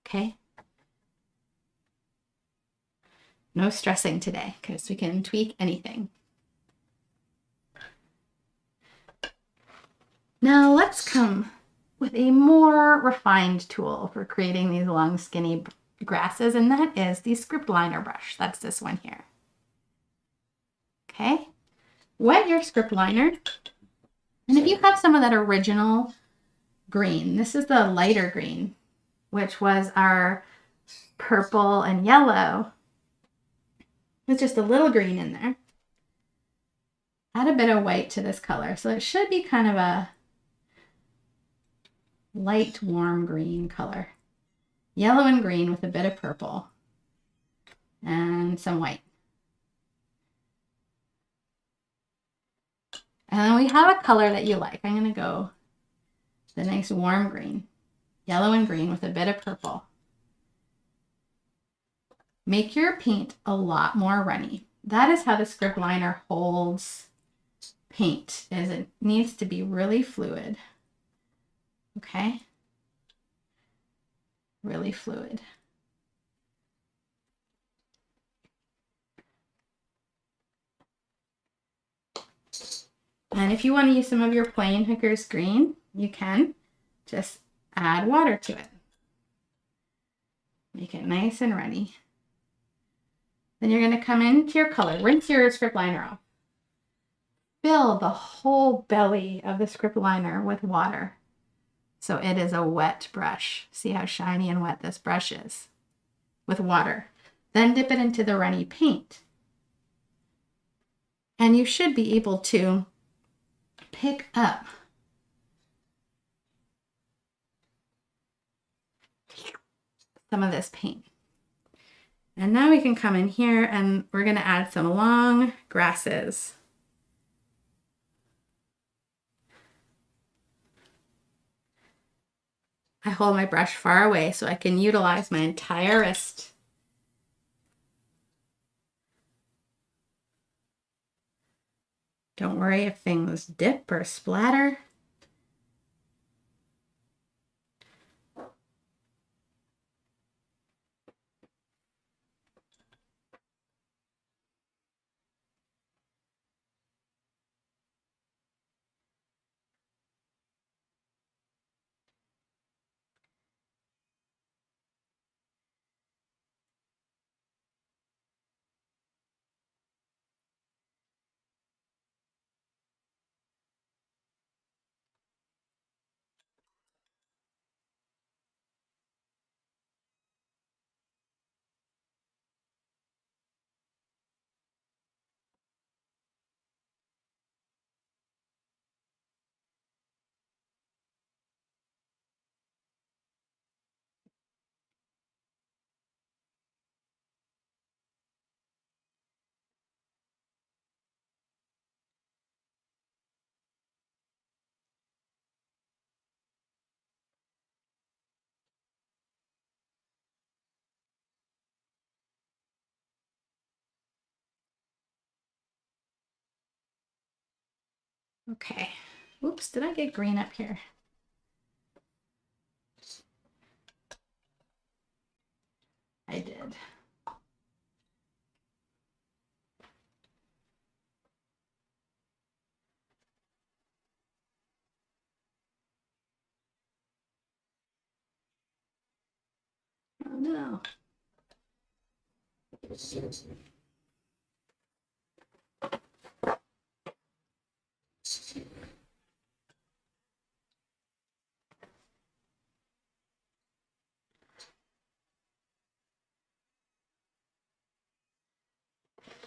Okay. No stressing today because we can tweak anything. Now let's come with a more refined tool for creating these long skinny grasses, and that is the script liner brush. That's this one here. Okay, wet your script liner, and if you have some of that original green, this is the lighter green, which was our purple and yellow. There's just a little green in there. Add a bit of white to this color, so it should be kind of a light warm green color. Yellow and green with a bit of purple and some white. And then we have a color that you like. I'm going to go the nice warm green, yellow and green with a bit of purple. Make your paint a lot more runny. That is how the script liner holds paint, is it needs to be really fluid. Okay? Really fluid. And if you want to use some of your plain Hooker's green, you can just add water to it. Make it nice and runny. Then you're going to come into your color, rinse your script liner off. Fill the whole belly of the script liner with water. So it is a wet brush. See how shiny and wet this brush is with water. Then dip it into the runny paint. And you should be able to pick up some of this paint. And now we can come in here and we're going to add some long grasses. I hold my brush far away so I can utilize my entire wrist. Don't worry if things dip or splatter. Okay. Oops, did I get green up here? I did. no.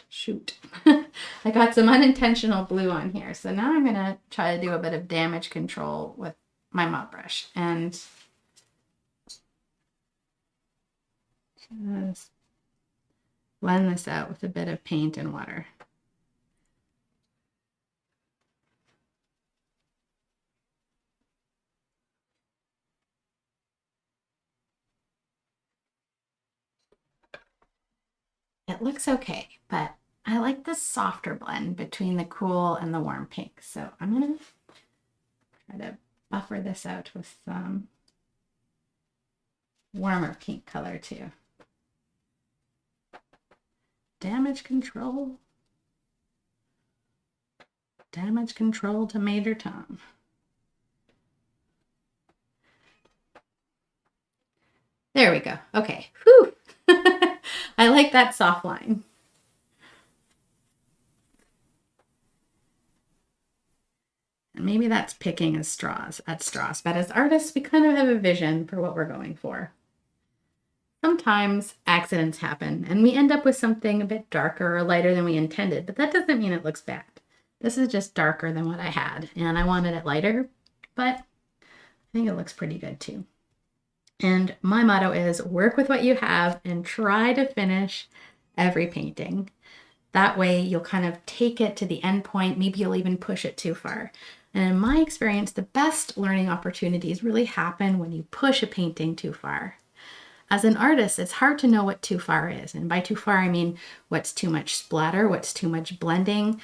Shoot. I got some unintentional blue on here. So now I'm going to try to do a bit of damage control with my mop brush and just blend this out with a bit of paint and water. It looks okay, but I like this softer blend between the cool and the warm pink. So I'm going to try to buffer this out with some warmer pink color too. Damage control. Damage control to Major Tom. There we go. Okay. Whew. I like that soft line. And maybe that's picking at straws, but as artists, we kind of have a vision for what we're going for. Sometimes accidents happen and we end up with something a bit darker or lighter than we intended, but that doesn't mean it looks bad. This is just darker than what I had and I wanted it lighter, but I think it looks pretty good too. And my motto is work with what you have and try to finish every painting. That way you'll kind of take it to the end point. Maybe you'll even push it too far. And in my experience, the best learning opportunities really happen when you push a painting too far. As an artist, it's hard to know what too far is. And by too far, I mean what's too much splatter, what's too much blending,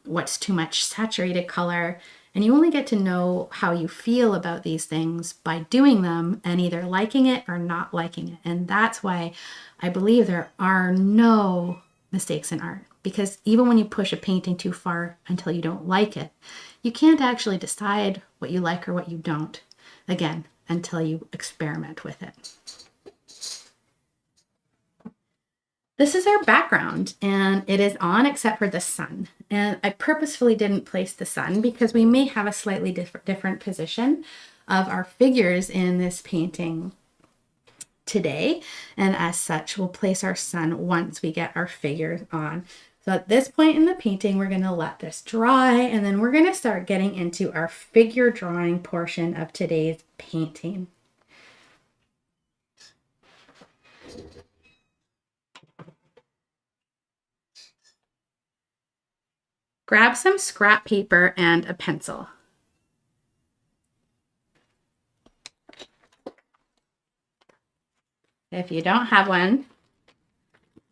what's too much saturated color. And you only get to know how you feel about these things by doing them and either liking it or not liking it. And that's why I believe there are no mistakes in art. Because even when you push a painting too far until you don't like it, you can't actually decide what you like or what you don't, again, until you experiment with it. This is our background and it is on except for the sun. And I purposefully didn't place the sun because we may have a slightly different position of our figures in this painting today. And as such, we'll place our sun once we get our figures on. So at this point in the painting, we're going to let this dry and then we're going to start getting into our figure drawing portion of today's painting. Grab some scrap paper and a pencil. If you don't have one,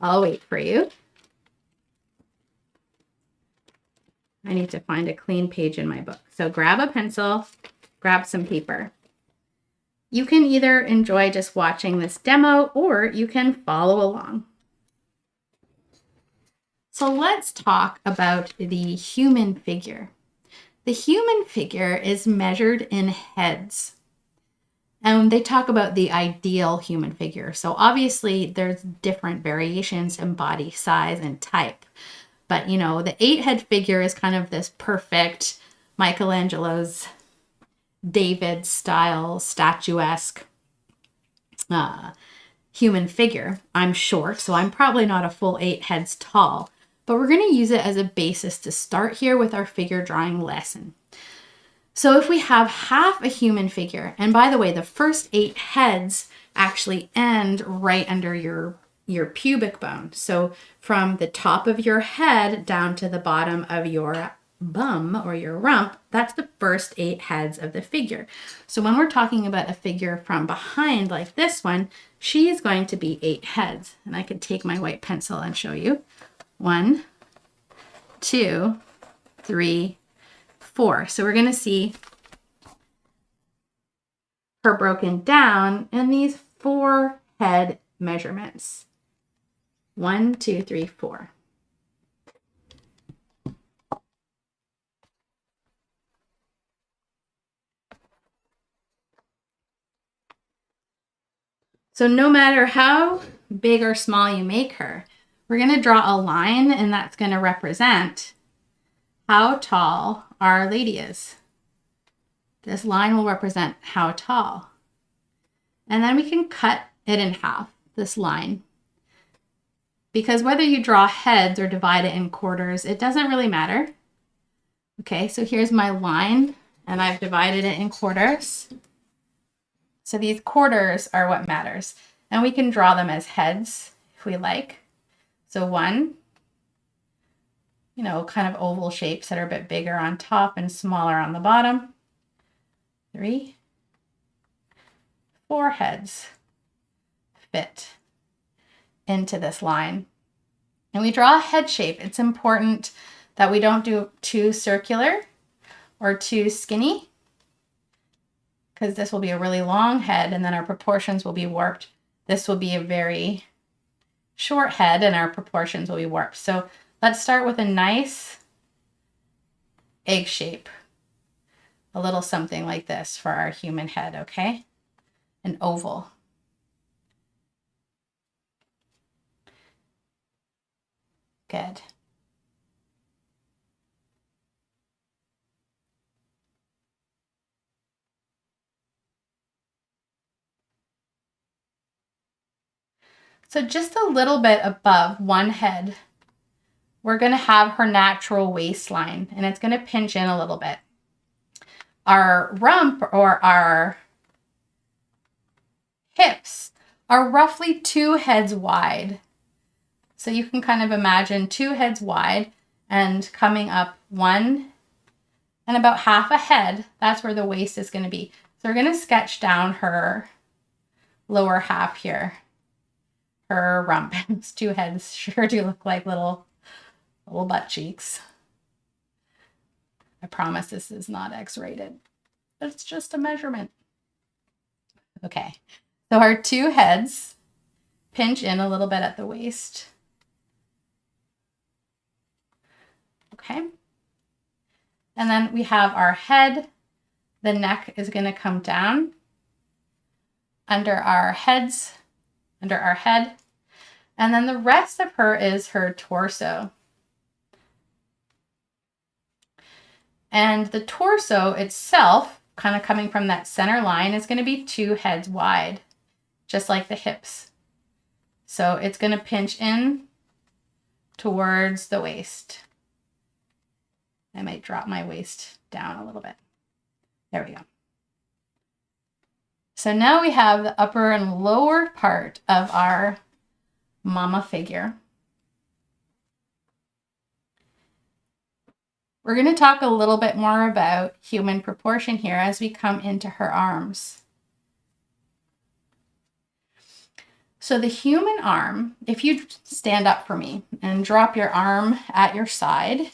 I'll wait for you. I need to find a clean page in my book. So grab a pencil, grab some paper. You can either enjoy just watching this demo or you can follow along. So let's talk about the human figure. The human figure is measured in heads. And they talk about the ideal human figure. So obviously there's different variations in body size and type. But you know, the 8-head figure is kind of this perfect Michelangelo's David style statuesque human figure. I'm short, so I'm probably not a full 8 heads tall, but we're going to use it as a basis to start here with our figure drawing lesson. So if we have half a human figure, and by the way, the first 8 heads actually end right under your pubic bone. So from the top of your head down to the bottom of your bum or your rump, that's the first 8 heads of the figure. So when we're talking about a figure from behind like this one, she is going to be 8 heads. And I could take my white pencil and show you. 1, 2, 3, 4. So we're going to see her broken down in these 4 head measurements. 1, 2, 3, 4. So no matter how big or small you make her, we're going to draw a line, and that's going to represent how tall our lady is. This line will represent how tall. And then we can cut it in half, this line. Because whether you draw heads or divide it in quarters, it doesn't really matter. Okay, so here's my line, and I've divided it in quarters. So these quarters are what matters. And we can draw them as heads if we like. So one, kind of oval shapes that are a bit bigger on top and smaller on the bottom. 3, 4 heads fit into this line. And we draw a head shape. It's important that we don't do too circular or too skinny, because this will be a really long head and then our proportions will be warped. This will be a very short head and our proportions will be warped. So let's start with a nice egg shape. A little something like this for our human head, okay? An oval. Good. So just a little bit above one head, we're going to have her natural waistline, and it's going to pinch in a little bit. Our rump or our hips are roughly 2 heads wide. So you can kind of imagine 2 heads wide and coming up 1 and about half a head. That's where the waist is going to be. So we're going to sketch down her lower half here. Her rump. Those 2 heads sure do look like little butt cheeks. I promise this is not X-rated. It's just a measurement. Okay, so our 2 heads pinch in a little bit at the waist. Okay, and then we have our head. The neck is going to come down under our head. And then the rest of her is her torso. And the torso itself, kind of coming from that center line, is going to be 2 heads wide, just like the hips. So it's going to pinch in towards the waist. I might drop my waist down a little bit. There we go. So now we have the upper and lower part of our mama figure. We're going to talk a little bit more about human proportion here as we come into her arms. So the human arm, if you stand up for me and drop your arm at your side,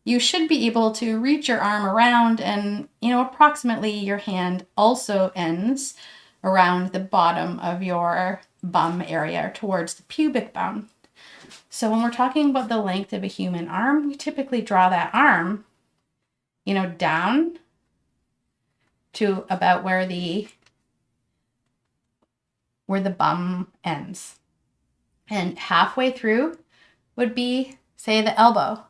you should be able to reach your arm around, and approximately your hand also ends around the bottom of your bum area towards the pubic bone. So when we're talking about the length of a human arm, we typically draw that arm, down to about where the bum ends. And halfway through would be, say, the elbow.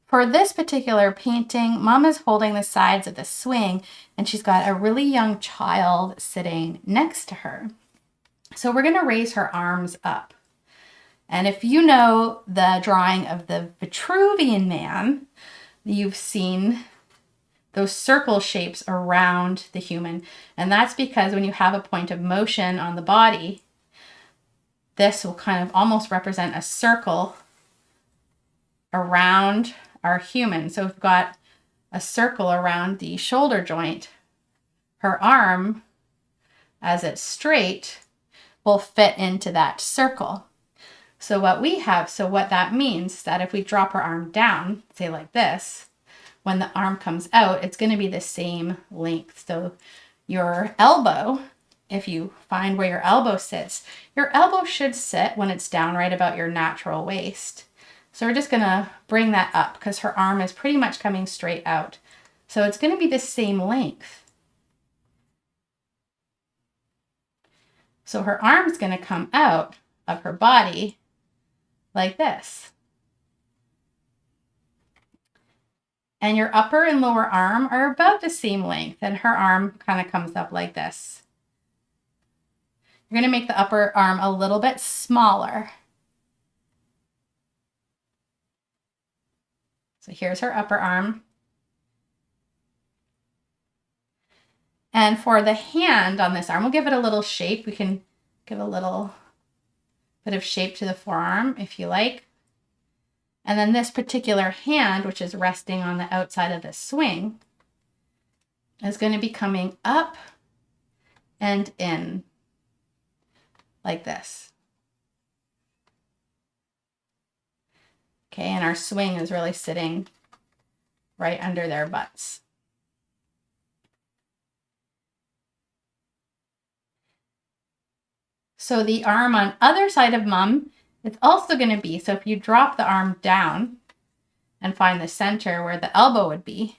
For this particular painting, Mom is holding the sides of the swing, and she's got a really young child sitting next to her. So we're going to raise her arms up. And if you know the drawing of the Vitruvian Man, you've seen those circle shapes around the human. And that's because when you have a point of motion on the body, this will kind of almost represent a circle around our human. So we've got a circle around the shoulder joint. Her arm, as it's straight, will fit into that circle. So what that means is that if we drop her arm down, say like this, when the arm comes out, it's going to be the same length. So your elbow, if you find where your elbow sits, your elbow should sit when it's down right about your natural waist. So we're just going to bring that up because her arm is pretty much coming straight out. So it's going to be the same length. So her arm's going to come out of her body like this. And your upper and lower arm are about the same length, and her arm kind of comes up like this. You're going to make the upper arm a little bit smaller. So here's her upper arm. And for the hand on this arm, we'll give it a little shape. We can give a little bit of shape to the forearm if you like. And then this particular hand, which is resting on the outside of the swing, is going to be coming up and in like this. Okay, and our swing is really sitting right under their butts. So the arm on other side of mom, it's also going to be, so if you drop the arm down and find the center where the elbow would be,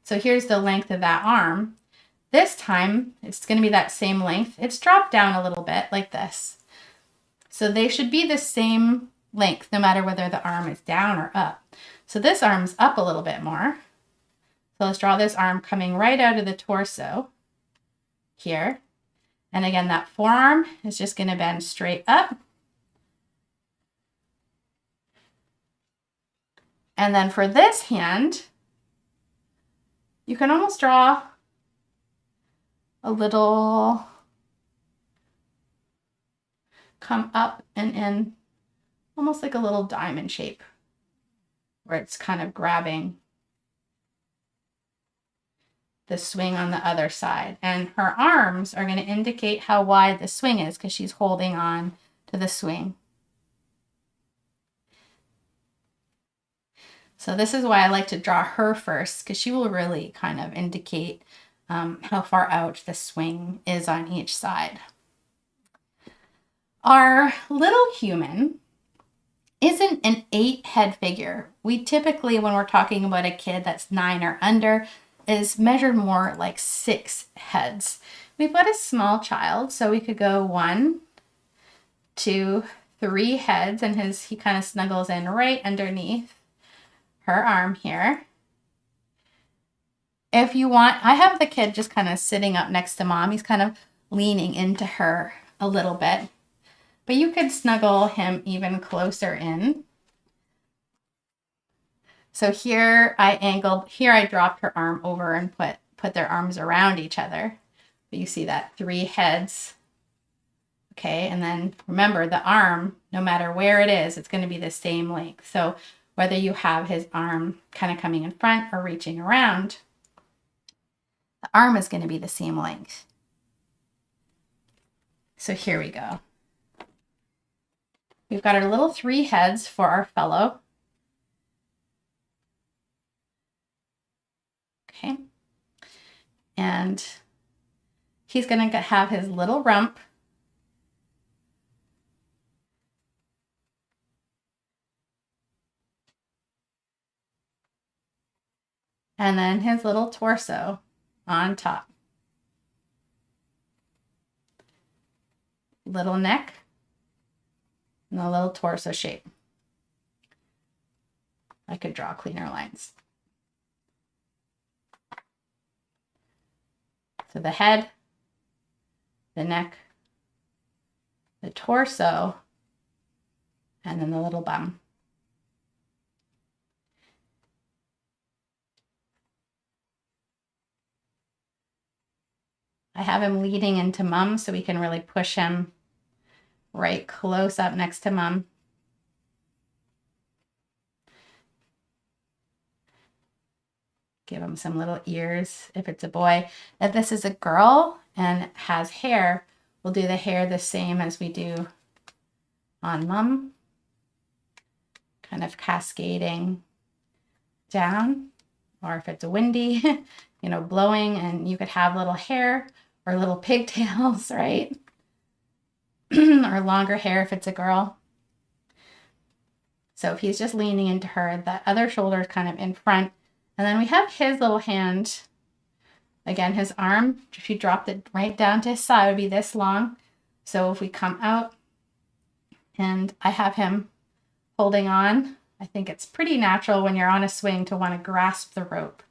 so here's the length of that arm. This time, it's going to be that same length. It's dropped down a little bit like this. So they should be the same length no matter whether the arm is down or up. So this arm's up a little bit more. So let's draw this arm coming right out of the torso here. And again, that forearm is just going to bend straight up. And then for this hand, you can almost draw a little come up and in, almost like a little diamond shape where it's kind of grabbing the swing on the other side. And her arms are going to indicate how wide the swing is because she's holding on to the swing. So this is why I like to draw her first, because she will really kind of indicate how far out the swing is on each side. Our little human isn't an 8-head figure. We typically, when we're talking about a kid that's 9 or under, is measured more like 6 heads. We've got a small child, so we could go 1, 2, 3 heads, and he kind of snuggles in right underneath her arm here. If you want, I have the kid just kind of sitting up next to mom. He's kind of leaning into her a little bit, but you could snuggle him even closer in. So here I dropped her arm over and put their arms around each other. But you see that 3 heads. Okay, and then remember the arm, no matter where it is, it's going to be the same length. So whether you have his arm kind of coming in front or reaching around, the arm is going to be the same length. So here we go. We've got our little 3 heads for our fellow. Okay. And he's going to have his little rump. And then his little torso on top. Little neck and a little torso shape. I could draw cleaner lines. So the head, the neck, the torso, and then the little bum. I have him leading into mom so we can really push him right close up next to mom. Give him some little ears if it's a boy. If this is a girl and has hair, we'll do the hair the same as we do on mom. Kind of cascading down. Or if it's a windy, blowing, and you could have little hair or little pigtails, right? Or longer hair if it's a girl. So if he's just leaning into her, the other shoulder is kind of in front. And then we have his little hand. Again, his arm, if you dropped it right down to his side, would be this long. So if we come out and I have him holding on, I think it's pretty natural when you're on a swing to want to grasp the rope.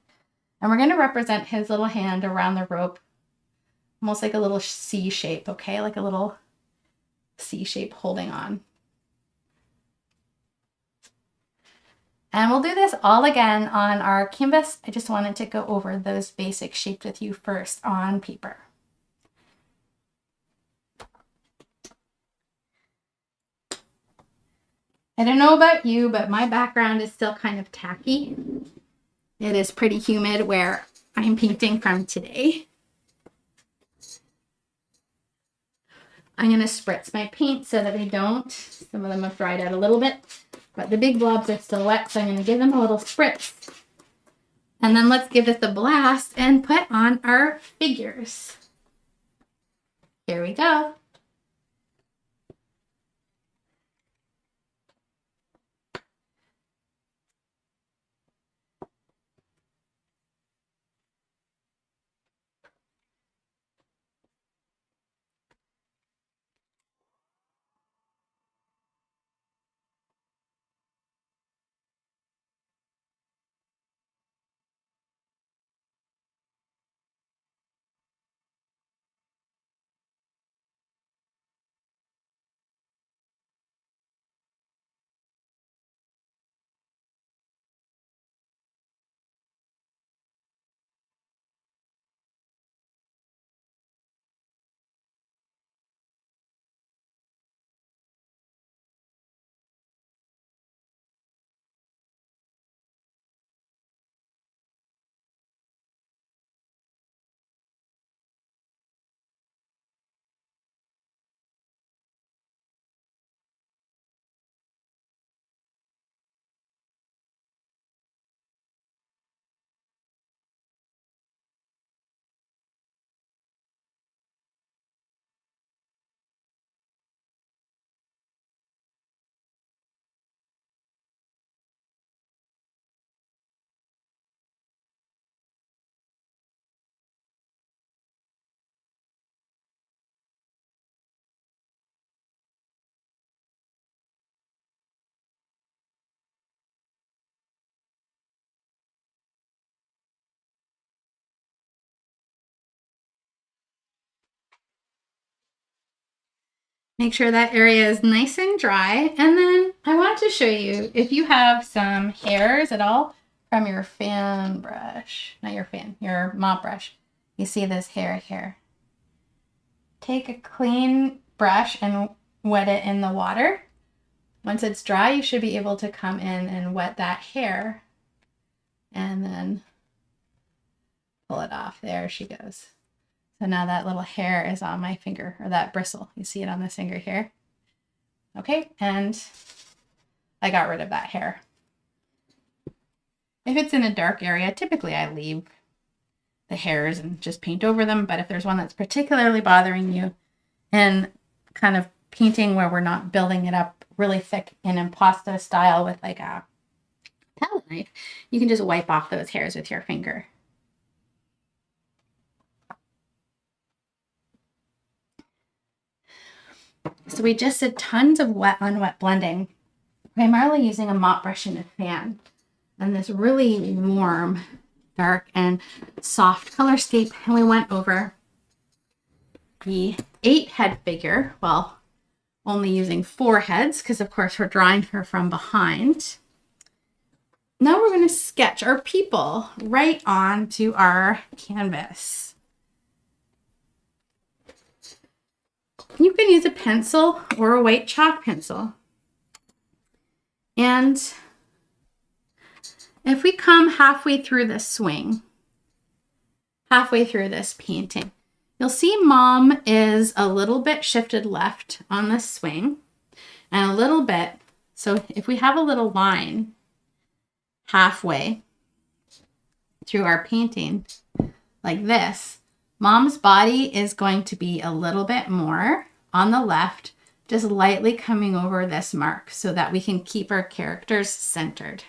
And we're going to represent his little hand around the rope, almost like a little C shape, okay? Like a little C shape holding on. And we'll do this all again on our canvas. I just wanted to go over those basic shapes with you first on paper. I don't know about you, but my background is still kind of tacky. It is pretty humid where I'm painting from today. I'm going to spritz my paint so that they don't. Some of them have dried out a little bit, but the big blobs are still wet, so I'm going to give them a little spritz. And then let's give this a blast and put on our figures. Here we go. Make sure that area is nice and dry. And then I want to show you if you have some hairs at all from your fan brush, not your fan, your mop brush. You see this hair here. Take a clean brush and wet it in the water. Once it's dry, you should be able to come in and wet that hair and then pull it off. There she goes. So now that little hair is on my finger, or that bristle. You see it on this finger here. Okay, and I got rid of that hair. If it's in a dark area, typically I leave the hairs and just paint over them. But if there's one that's particularly bothering you and kind of painting where we're not building it up really thick in impasto style with like a palette knife, you can just wipe off those hairs with your finger. So we just did tons of wet on wet blending, primarily using a mop brush and a fan. And this really warm, dark, and soft colorscape. And we went over the 8-head figure, well, only using 4 heads, because of course we're drawing her from behind. Now we're going to sketch our people right onto our canvas. You can use a pencil or a white chalk pencil. And if we come halfway through the swing, halfway through this painting, you'll see Mom is a little bit shifted left on the swing and a little bit. So if we have a little line halfway through our painting like this, Mom's body is going to be a little bit more on the left, just lightly coming over this mark so that we can keep our characters centered.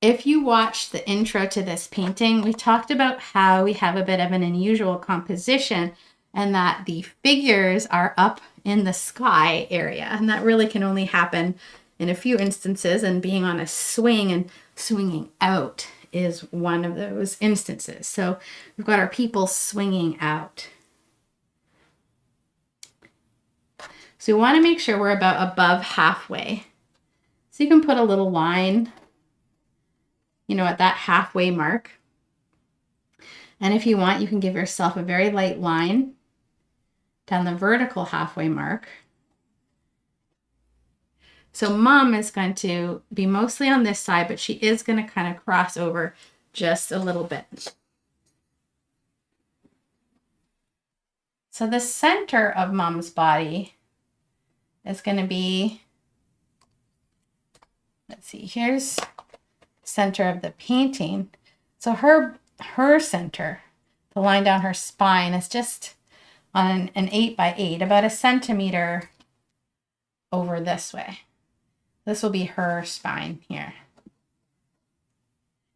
If you watched the intro to this painting, we talked about how we have a bit of an unusual composition and that the figures are up in the sky area. And that really can only happen in a few instances, and being on a swing and swinging out is one of those instances. So we've got our people swinging out. So we want to make sure we're about above halfway. So you can put a little line, you know, at that halfway mark. And if you want, you can give yourself a very light line down the vertical halfway mark. So Mom is going to be mostly on this side, but she is going to kind of cross over just a little bit. So the center of Mom's body is going to be, let's see, here's center of the painting. So her center, the line down her spine, is just on an 8 by 8, about a centimeter over this way. This will be her spine here.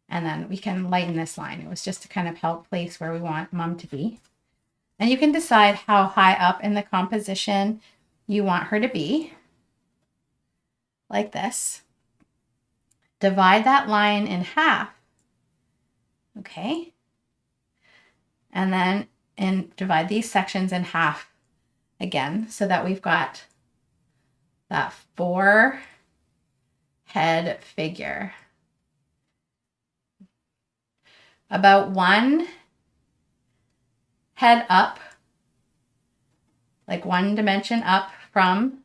And then we can lighten this line. It was just to kind of help place where we want Mom to be. And you can decide how high up in the composition you want her to be, like this. Divide that line in half, okay? And then divide these sections in half again, so that we've got that 4 head figure. About 1 head up, like 1 dimension up from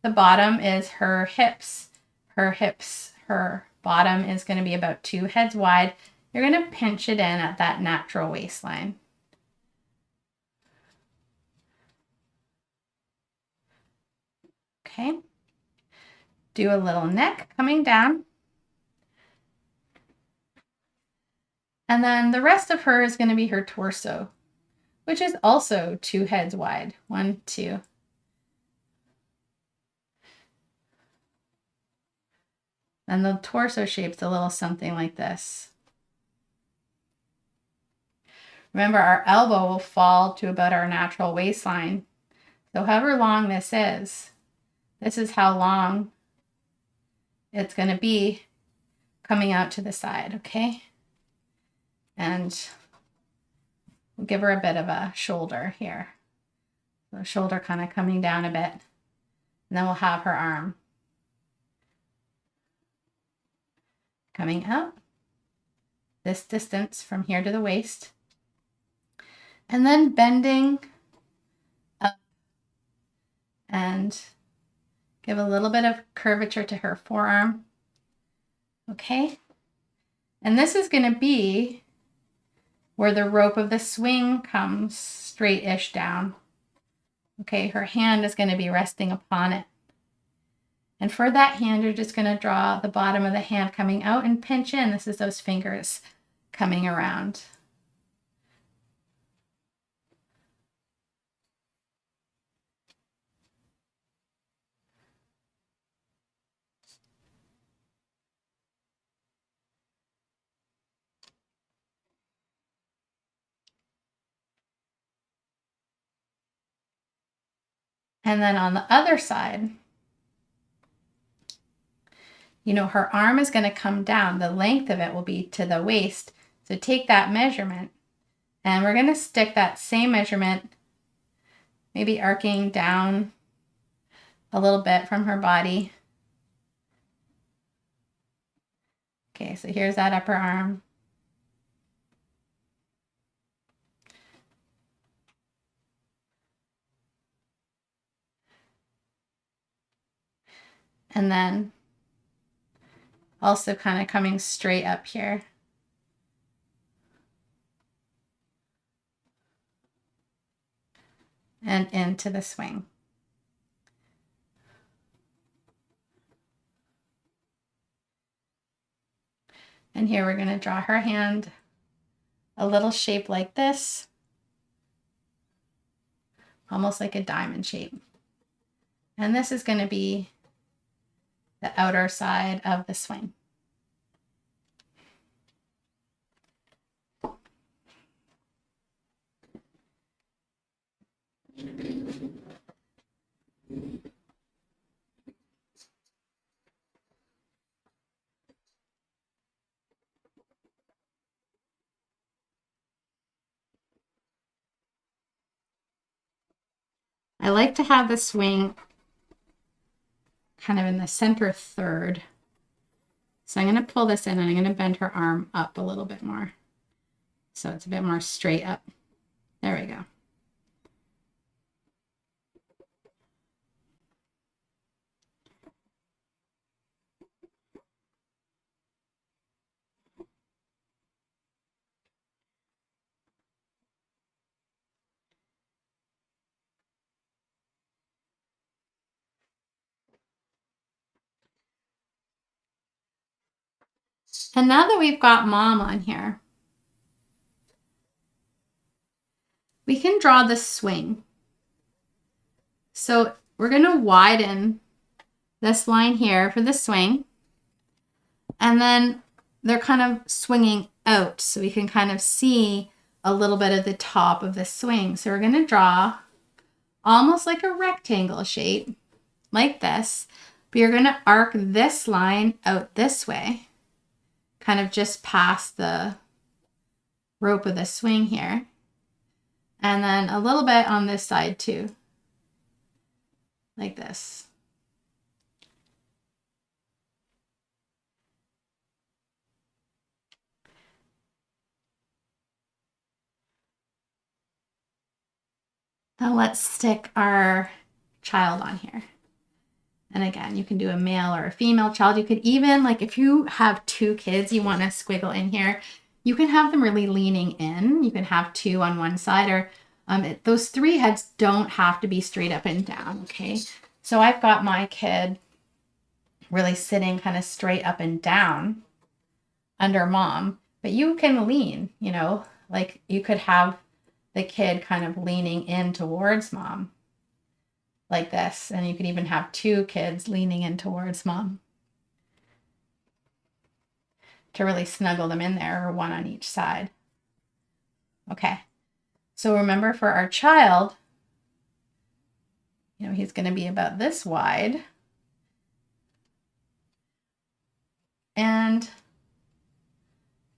the bottom, is her hips. Her bottom is going to be about 2 heads wide. You're going to pinch it in at that natural waistline. Okay. Do a little neck coming down. And then the rest of her is going to be her torso, which is also 2 heads wide. 1, 2. And the torso shape's a little something like this. Remember, our elbow will fall to about our natural waistline. So however long this is how long it's going to be coming out to the side, okay? And we'll give her a bit of a shoulder here. So shoulder kind of coming down a bit. And then we'll have her arm coming out this distance from here to the waist. And then bending up and give a little bit of curvature to her forearm. Okay. And this is going to be where the rope of the swing comes straight-ish down. Okay, her hand is going to be resting upon it. And for that hand, you're just going to draw the bottom of the hand coming out and pinch in. This is those fingers coming around. And then on the other side, you know, her arm is going to come down. The length of it will be to the waist. So take that measurement, and we're going to stick that same measurement, maybe arcing down a little bit from her body. Okay, so here's that upper arm. And then also kind of coming straight up here. And into the swing. And here we're going to draw her hand a little shape like this, almost like a diamond shape. And this is going to be the outer side of the swing. I like to have the swing kind of in the center third. So I'm going to pull this in and I'm going to bend her arm up a little bit more. So it's a bit more straight up. There we go. And now that we've got Mom on here, we can draw the swing. So we're going to widen this line here for the swing. And then they're kind of swinging out, so we can kind of see a little bit of the top of the swing. So we're going to draw almost like a rectangle shape, like this. But you're going to arc this line out this way, kind of just past the rope of the swing here. And then a little bit on this side too, like this. Now let's stick our child on here. And again, you can do a male or a female child. You could even, like if you have two kids you want to squiggle in here, you can have them really leaning in. You can have two on one side, or those three heads don't have to be straight up and down, okay? So I've got my kid really sitting kind of straight up and down under Mom, but you can lean, you know, like you could have the kid kind of leaning in towards Mom like this. And you could even have two kids leaning in towards Mom to really snuggle them in there, or one on each side. Okay. So remember, for our child, you know, he's going to be about this wide. And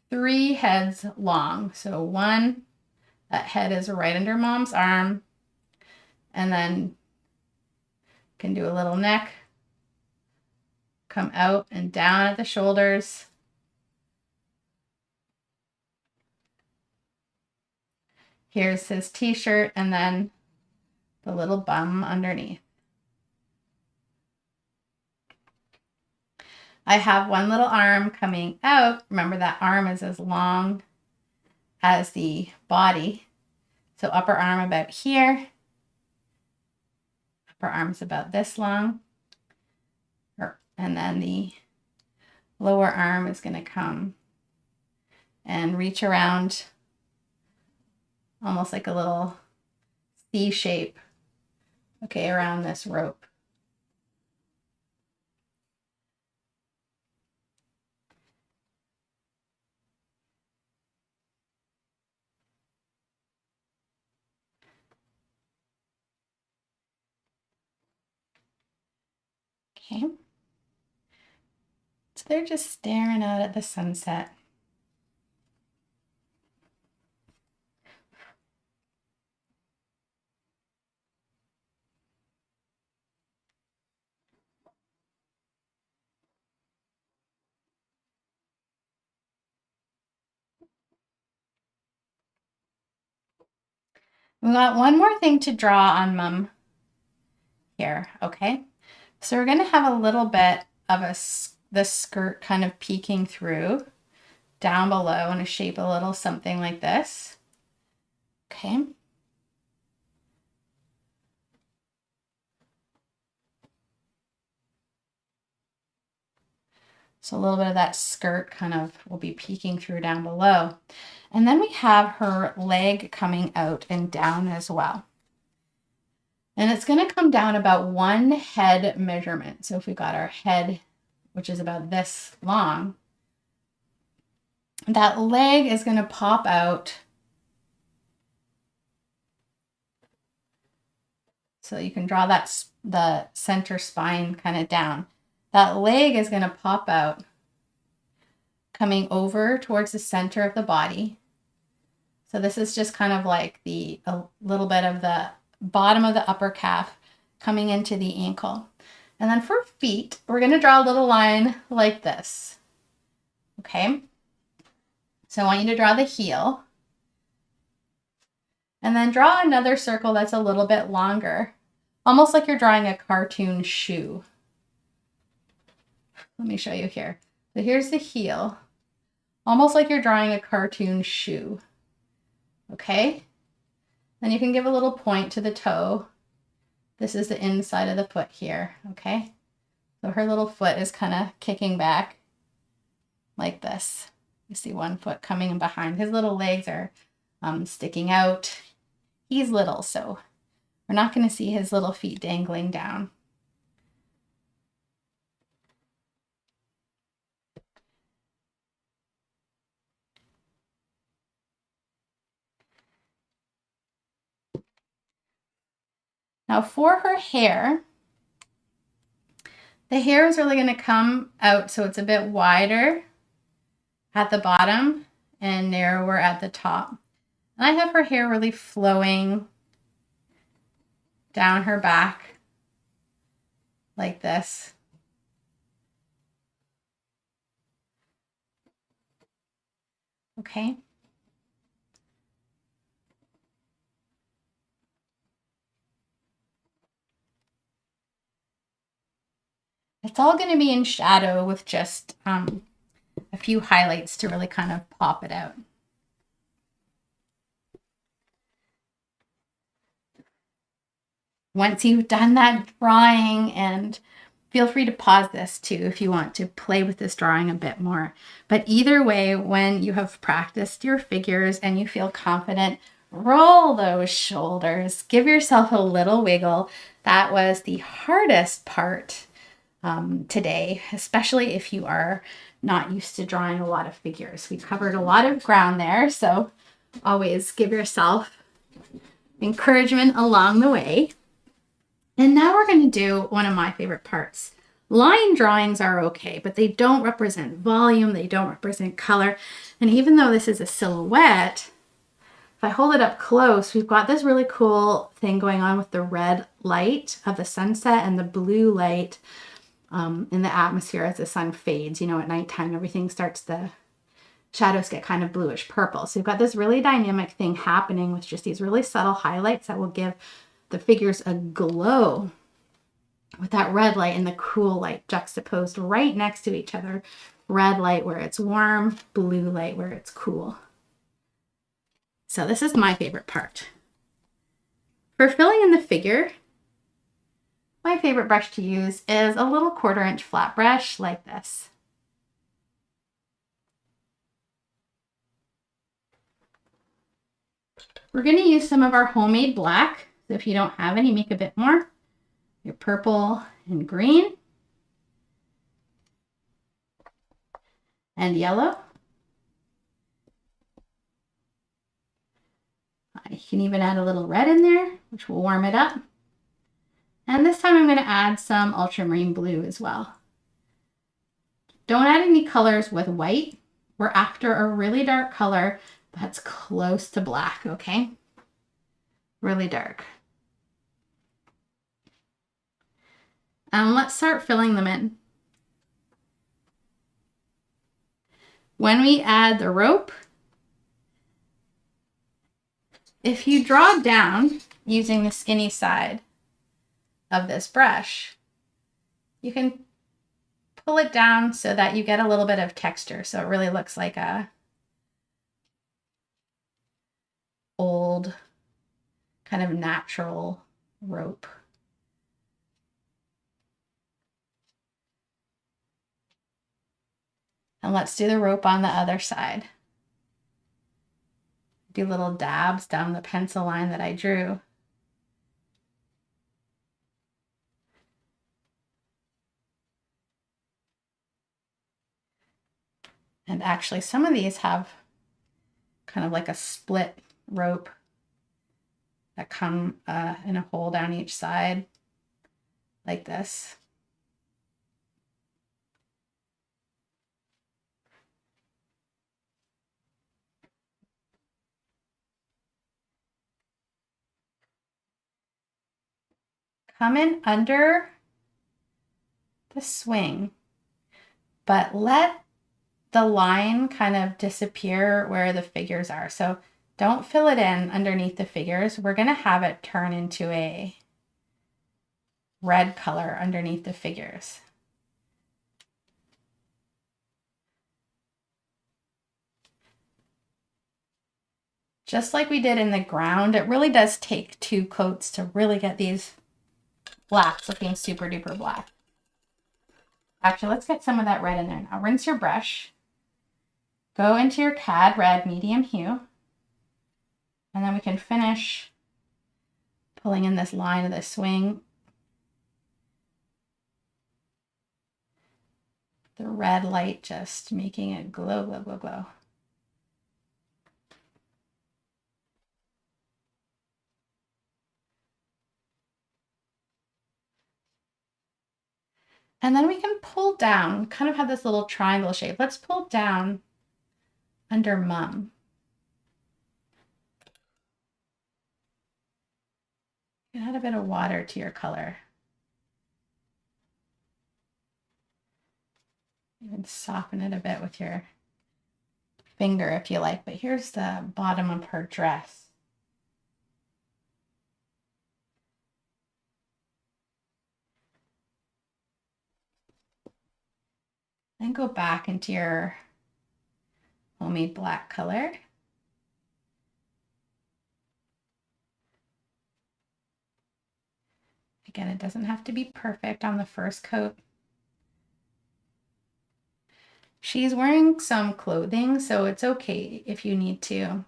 3 heads long. So one, that head is right under Mom's arm. And then can do a little neck, come out and down at the shoulders. Here's his t-shirt, and then the little bum underneath. I have one little arm coming out. Remember, that arm is as long as the body. So upper arm about here. Upper arm's about this long. And then the lower arm is going to come and reach around almost like a little C shape, okay, around this rope. Okay. So they're just staring out at the sunset. We got one more thing to draw on Mom here, okay? So we're going to have a little bit of the skirt kind of peeking through down below in a shape a little something like this. Okay. So a little bit of that skirt kind of will be peeking through down below. And then we have her leg coming out and down as well. And it's going to come down about 1 head measurement. So if we got our head, which is about this long, that leg is going to pop out. So you can draw that the center spine kind of down. That leg is going to pop out, coming over towards the center of the body. So this is just kind of like a little bit of the bottom of the upper calf coming into the ankle. And then for feet, we're going to draw a little line like this. Okay? So I want you to draw the heel. And then draw another circle that's a little bit longer, almost like you're drawing a cartoon shoe. Let me show you here. So here's the heel, almost like you're drawing a cartoon shoe. Okay? Then you can give a little point to the toe. This is the inside of the foot here, okay? So her little foot is kind of kicking back like this. You see one foot coming in behind. His little legs are sticking out. He's little, so we're not going to see his little feet dangling down. Now for her hair, the hair is really going to come out so it's a bit wider at the bottom and narrower at the top. And I have her hair really flowing down her back like this. Okay. It's all going to be in shadow with just a few highlights to really kind of pop it out. Once you've done that drawing, and feel free to pause this too if you want to play with this drawing a bit more. But either way, when you have practiced your figures and you feel confident, roll those shoulders, give yourself a little wiggle. That was the hardest part today, especially if you are not used to drawing a lot of figures. We covered a lot of ground there, so always give yourself encouragement along the way. And now we're going to do one of my favorite parts. Line drawings are okay, but they don't represent volume, they don't represent color. And even though this is a silhouette, if I hold it up close, we've got this really cool thing going on with the red light of the sunset and the blue light in the atmosphere as the sun fades. You know, at nighttime, everything starts, the shadows get kind of bluish purple. So you've got this really dynamic thing happening with just these really subtle highlights that will give the figures a glow with that red light and the cool light juxtaposed right next to each other. Red light where it's warm, blue light where it's cool. So this is my favorite part. For filling in the figure, my favorite brush to use is a little 1/4 inch flat brush like this. We're going to use some of our homemade black. So if you don't have any, make a bit more. Your purple and green and yellow. I can even add a little red in there, which will warm it up. And this time I'm going to add some ultramarine blue as well. Don't add any colors with white. We're after a really dark color that's close to black, okay? Really dark. And let's start filling them in. When we add the rope, if you draw down using the skinny side of this brush, you can pull it down so that you get a little bit of texture. So it really looks like a old kind of natural rope. And let's do the rope on the other side. Do little dabs down the pencil line that I drew. And actually some of these have kind of like a split rope that come in a hole down each side like this. come in under the swing, but let the line kind of disappear where the figures are. So don't fill it in underneath the figures. We're going to have it turn into a red color underneath the figures. Just like we did in the ground, it really does take 2 coats to really get these blacks looking super duper black. Actually, let's get some of that red in there now. Rinse your brush. Go into your Cad Red medium hue. And then we can finish pulling in this line of the swing. The red light just making it glow, glow, glow, glow. And then we can pull down, kind of have this little triangle shape. Let's pull down under Mum. Add a bit of water to your color. Even soften it a bit with your finger if you like, but here's the bottom of her dress. Then go back into your homemade black color. Again, it doesn't have to be perfect on the first coat. She's wearing some clothing, so it's okay if you need to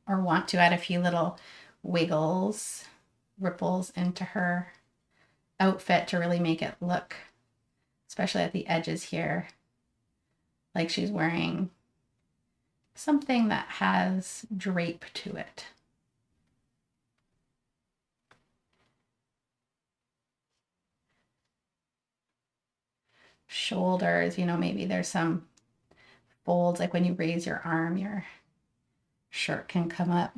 or want to add a few little wiggles, ripples into her outfit to really make it look, especially at the edges here, like she's wearing something that has drape to it. Shoulders, you know, maybe there's some folds, like when you raise your arm, your shirt can come up.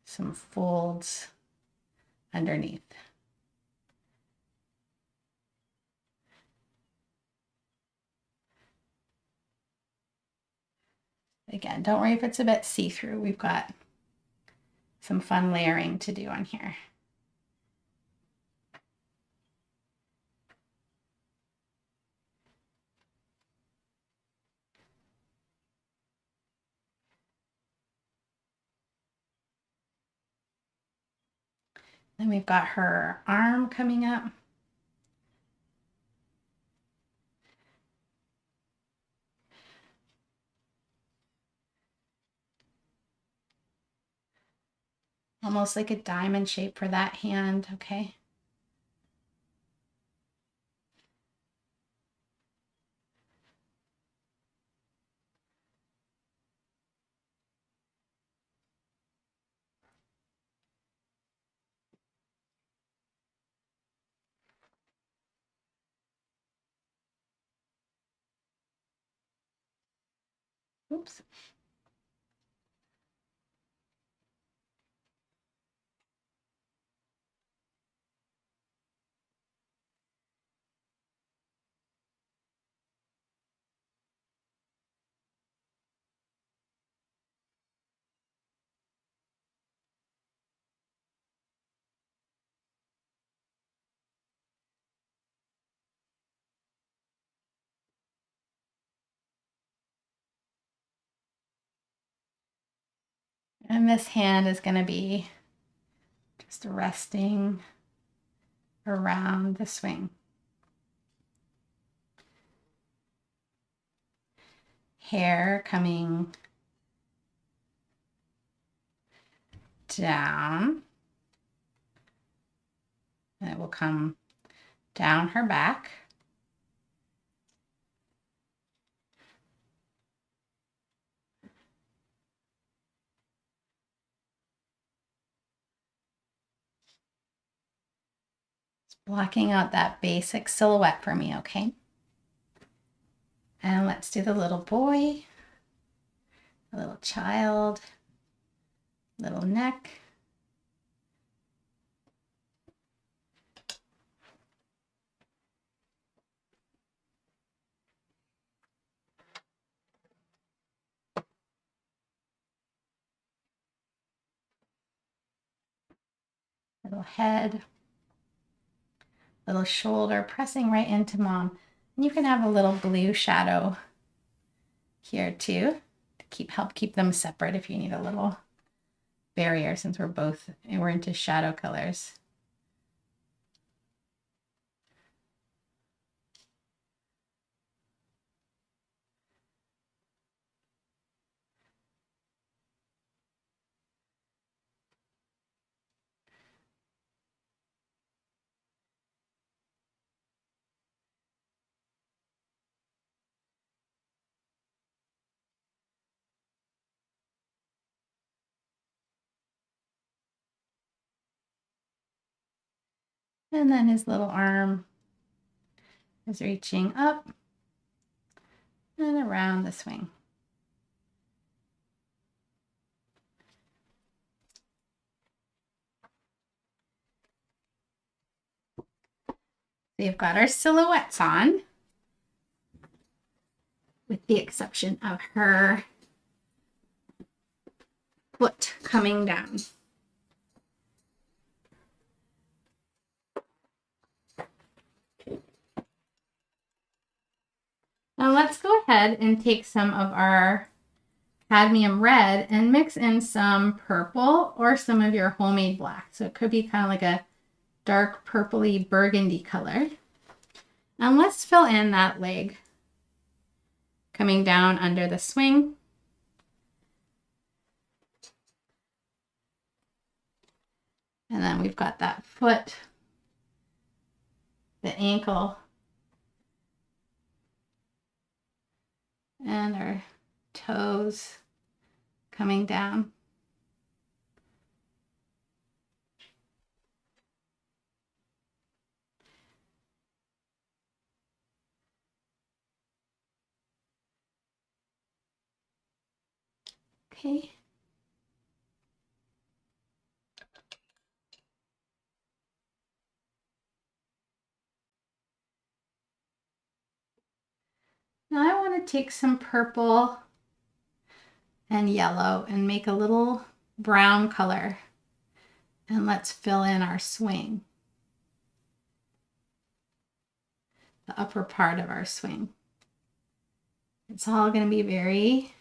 Some folds underneath. Again, don't worry if it's a bit see-through. We've got some fun layering to do on here. Then we've got her arm coming up. Almost like a diamond shape for that hand, okay? Oops. And this hand is going to be just resting around the swing. Hair coming down. And it will come down her back. Blocking out that basic silhouette for me, okay? And let's do the little boy, the little child, little neck. Little head, little shoulder pressing right into mom. And you can have a little blue shadow here too to help keep them separate if you need a little barrier, since we're into shadow colors. And then his little arm is reaching up and around the swing. We've got our silhouettes on, with the exception of her foot coming down. Now let's go ahead and take some of our cadmium red and mix in some purple or some of your homemade black. So it could be kind of like a dark purpley burgundy color. And let's fill in that leg coming down under the swing. And then we've got that foot, the ankle, and our toes coming down. Okay. Now I want to take some purple and yellow and make a little brown color. And let's fill in our swing, the upper part of our swing. It's all going to be very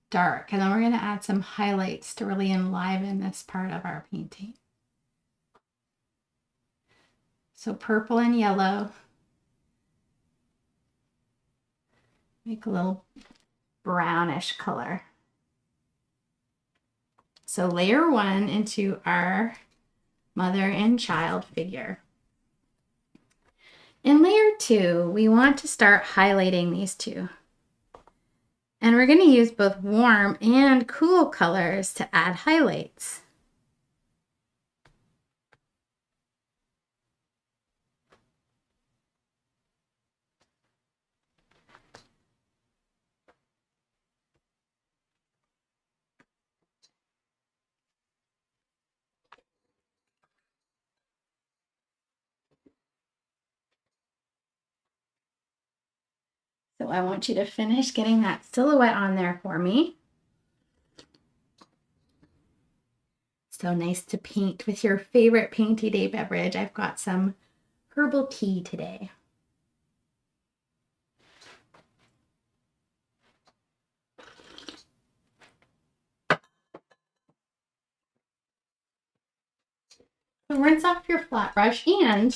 dark, and then we're going to add some highlights to really enliven this part of our painting. So purple and yellow. Make a little brownish color. So layer one into our mother and child figure. In layer two, we want to start highlighting these two. And we're going to use both warm and cool colors to add highlights. So I want you to finish getting that silhouette on there for me. So nice to paint with your favorite Painty Day beverage. I've got some herbal tea today. So rinse off your flat brush and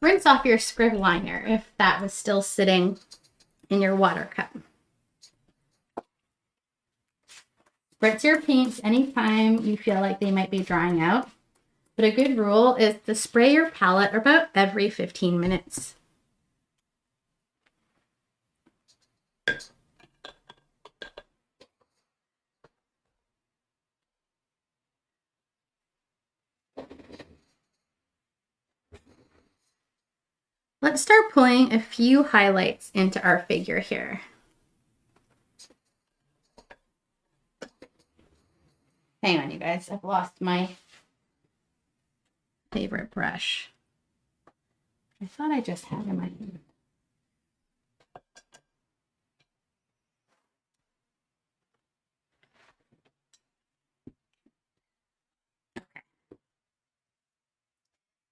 rinse off your scrib liner if that was still sitting in your water cup. Spritz your paints anytime you feel like they might be drying out. But a good rule is to spray your palette about every 15 minutes. Let's start pulling a few highlights into our figure here. Hang on, you guys, I've lost my favorite brush. I thought I just had in my hand. Okay.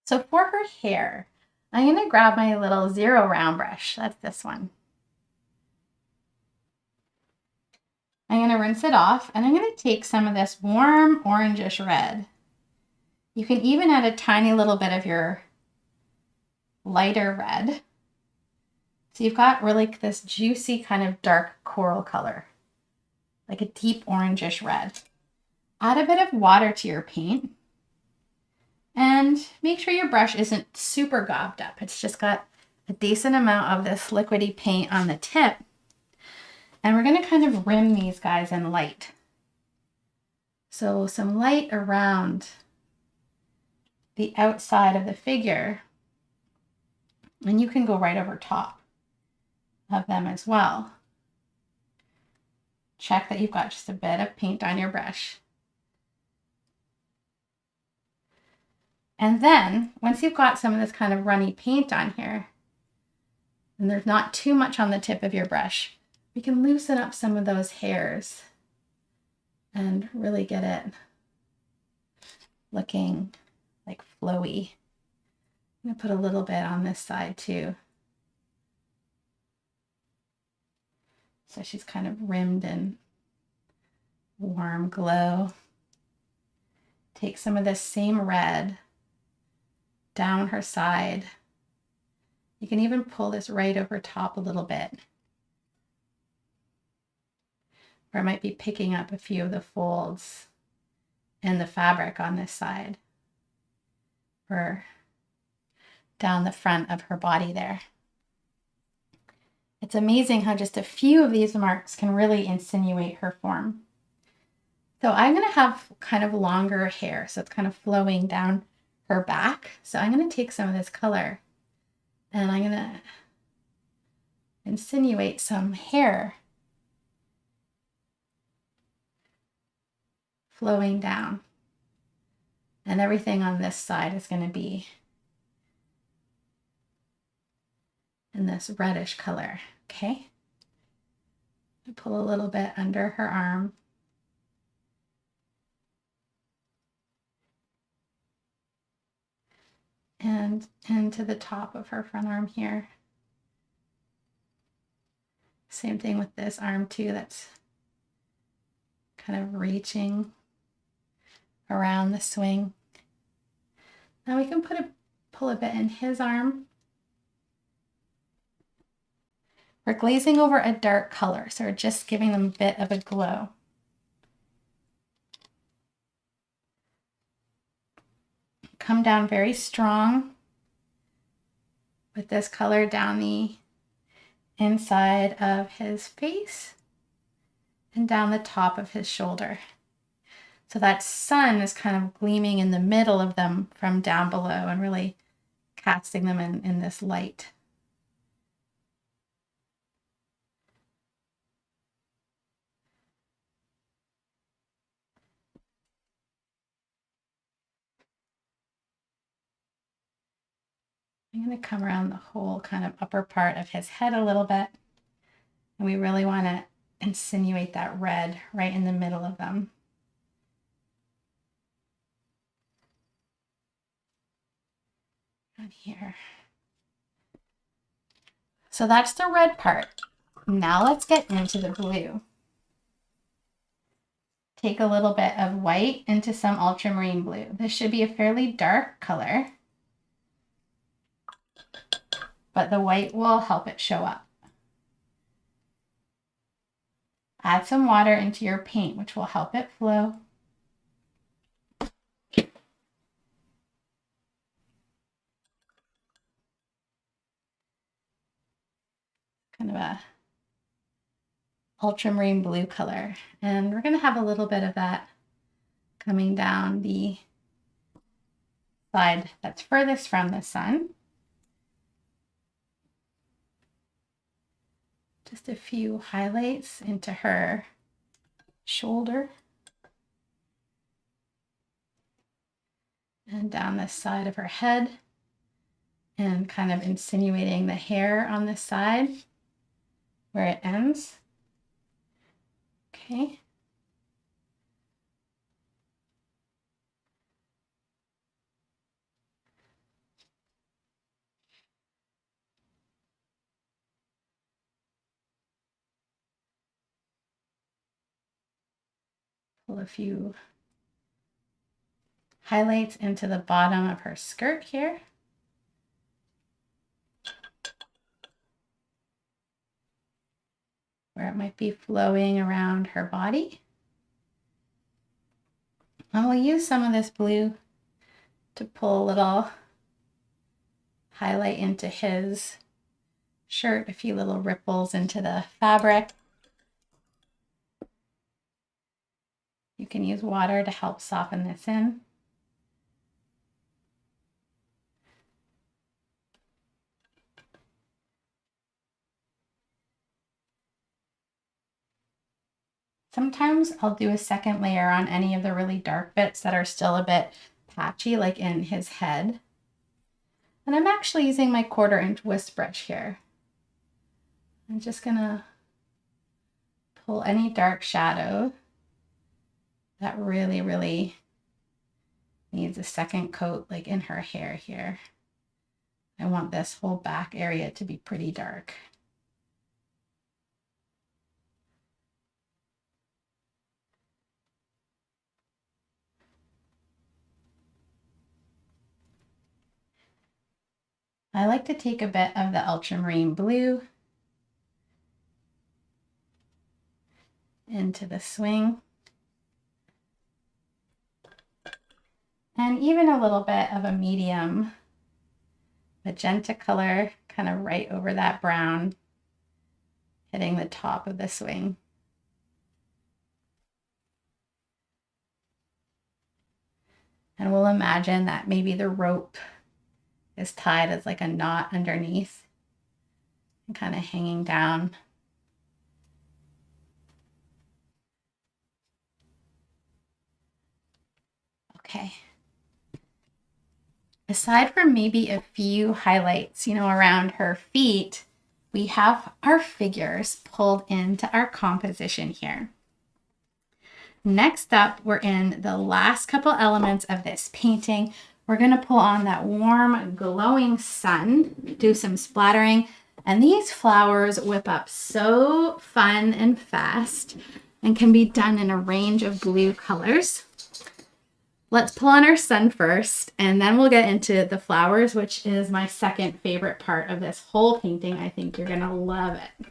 So for her hair, I'm going to grab my little zero round brush. That's this one. I'm going to rinse it off, and I'm going to take some of this warm orangish red. You can even add a tiny little bit of your lighter red. So you've got really this juicy kind of dark coral color, like a deep orangish red. Add a bit of water to your paint and make sure your brush isn't super gobbed up. It's just got a decent amount of this liquidy paint on the tip. And we're going to kind of rim these guys in light. So some light around the outside of the figure. And you can go right over top of them as well. Check that you've got just a bit of paint on your brush. And then once you've got some of this kind of runny paint on here, and there's not too much on the tip of your brush, we can loosen up some of those hairs and really get it looking like flowy. I'm going to put a little bit on this side too. So she's kind of rimmed in warm glow. Take some of this same red down her side. You can even pull this right over top a little bit. Or I might be picking up a few of the folds in the fabric on this side. Or down the front of her body there. It's amazing how just a few of these marks can really insinuate her form. So I'm going to have kind of longer hair, so it's kind of flowing down her back. So I'm going to take some of this color and I'm going to insinuate some hair flowing down. And everything on this side is going to be in this reddish color, okay? Pull a little bit under her arm. And into the top of her front arm here. Same thing with this arm too, that's kind of reaching around the swing. Now we can pull a bit in his arm. We're glazing over a dark color, so we're just giving them a bit of a glow. Come down very strong with this color down the inside of his face and down the top of his shoulder. So that sun is kind of gleaming in the middle of them from down below and really casting them in this light. I'm going to come around the whole kind of upper part of his head a little bit. And we really want to insinuate that red right in the middle of them. Right here. So that's the red part. Now let's get into the blue. Take a little bit of white into some ultramarine blue. This should be a fairly dark color, but the white will help it show up. Add some water into your paint, which will help it flow. Kind of a ultramarine blue color. And we're going to have a little bit of that coming down the side that's furthest from the sun. Just a few highlights into her shoulder and down this side of her head, and kind of insinuating the hair on this side where it ends. Okay. Pull a few highlights into the bottom of her skirt here. Where it might be flowing around her body. And we'll use some of this blue to pull a little highlight into his shirt, a few little ripples into the fabric. You can use water to help soften this in. Sometimes I'll do a second layer on any of the really dark bits that are still a bit patchy, like in his head. And I'm actually using my 1/4 inch whisk brush here. I'm just gonna pull any dark shadow that really needs a second coat, like in her hair here. I want this whole back area to be pretty dark. I like to take a bit of the ultramarine blue into the swing. And even a little bit of a medium magenta color, kind of right over that brown, hitting the top of the swing. And we'll imagine that maybe the rope is tied as like a knot underneath and kind of hanging down. Okay. Aside from maybe a few highlights, around her feet, we have our figures pulled into our composition here. Next up, we're in the last couple elements of this painting. We're going to pull on that warm, glowing sun, do some splattering, and these flowers whip up so fun and fast and can be done in a range of blue colors. Let's pull on our sun first, and then we'll get into the flowers, which is my second favorite part of this whole painting. I think you're going to love it.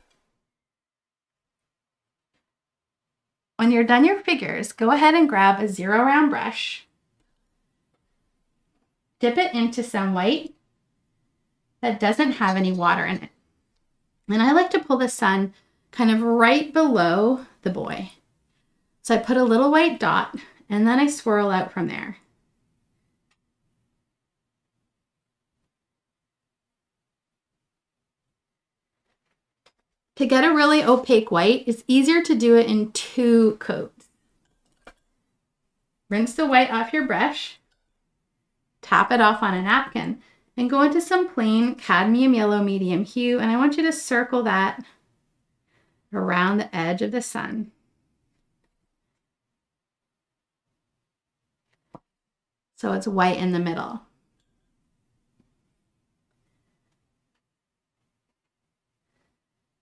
When you're done your figures, go ahead and grab a 0 round brush. Dip it into some white that doesn't have any water in it. And I like to pull the sun kind of right below the boy. So I put a little white dot and then I swirl out from there. To get a really opaque white, it's easier to do it in 2 coats. Rinse the white off your brush. Tap it off on a napkin and go into some plain cadmium yellow medium hue, and I want you to circle that around the edge of the sun. So it's white in the middle.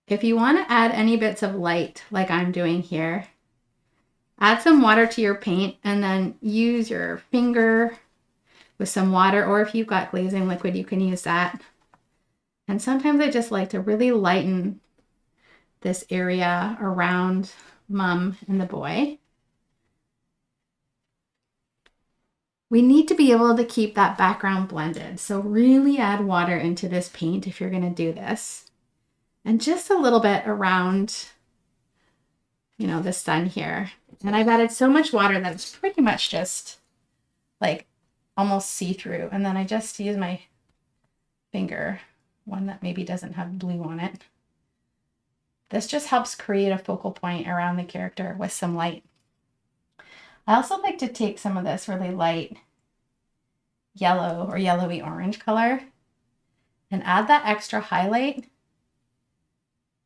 If you want to add any bits of light like I'm doing here, add some water to your paint and then use your finger with some water, or if you've got glazing liquid, you can use that. And sometimes I just like to really lighten this area around Mom and the boy. We need to be able to keep that background blended. So really add water into this paint if you're going to do this. And just a little bit around, the sun here. And I've added so much water that it's pretty much just like almost see-through. And then I just use my finger, one that maybe doesn't have blue on it. This just helps create a focal point around the character with some light. I also like to take some of this really light yellow or yellowy orange color and add that extra highlight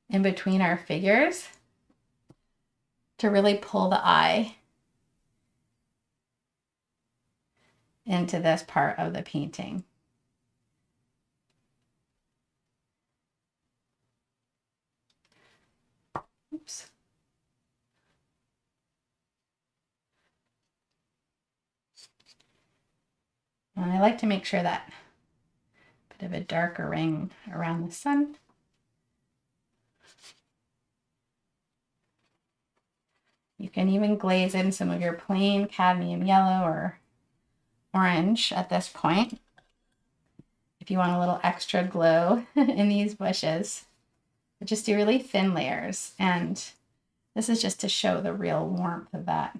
in between our figures to really pull the eye into this part of the painting. Oops. And I like to make sure that bit of a darker ring around the sun. You can even glaze in some of your plain cadmium yellow or orange at this point if you want a little extra glow in these bushes. But just do really thin layers, and this is just to show the real warmth of that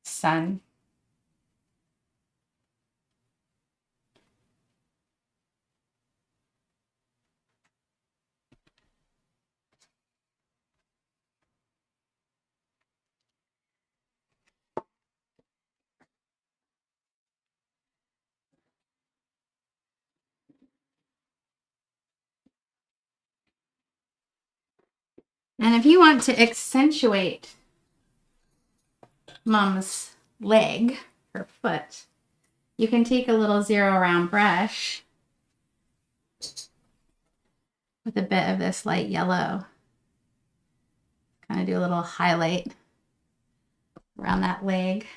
sun. And if you want to accentuate Mom's leg, her foot, you can take a little zero round brush with a bit of this light yellow. Kind of do a little highlight around that leg.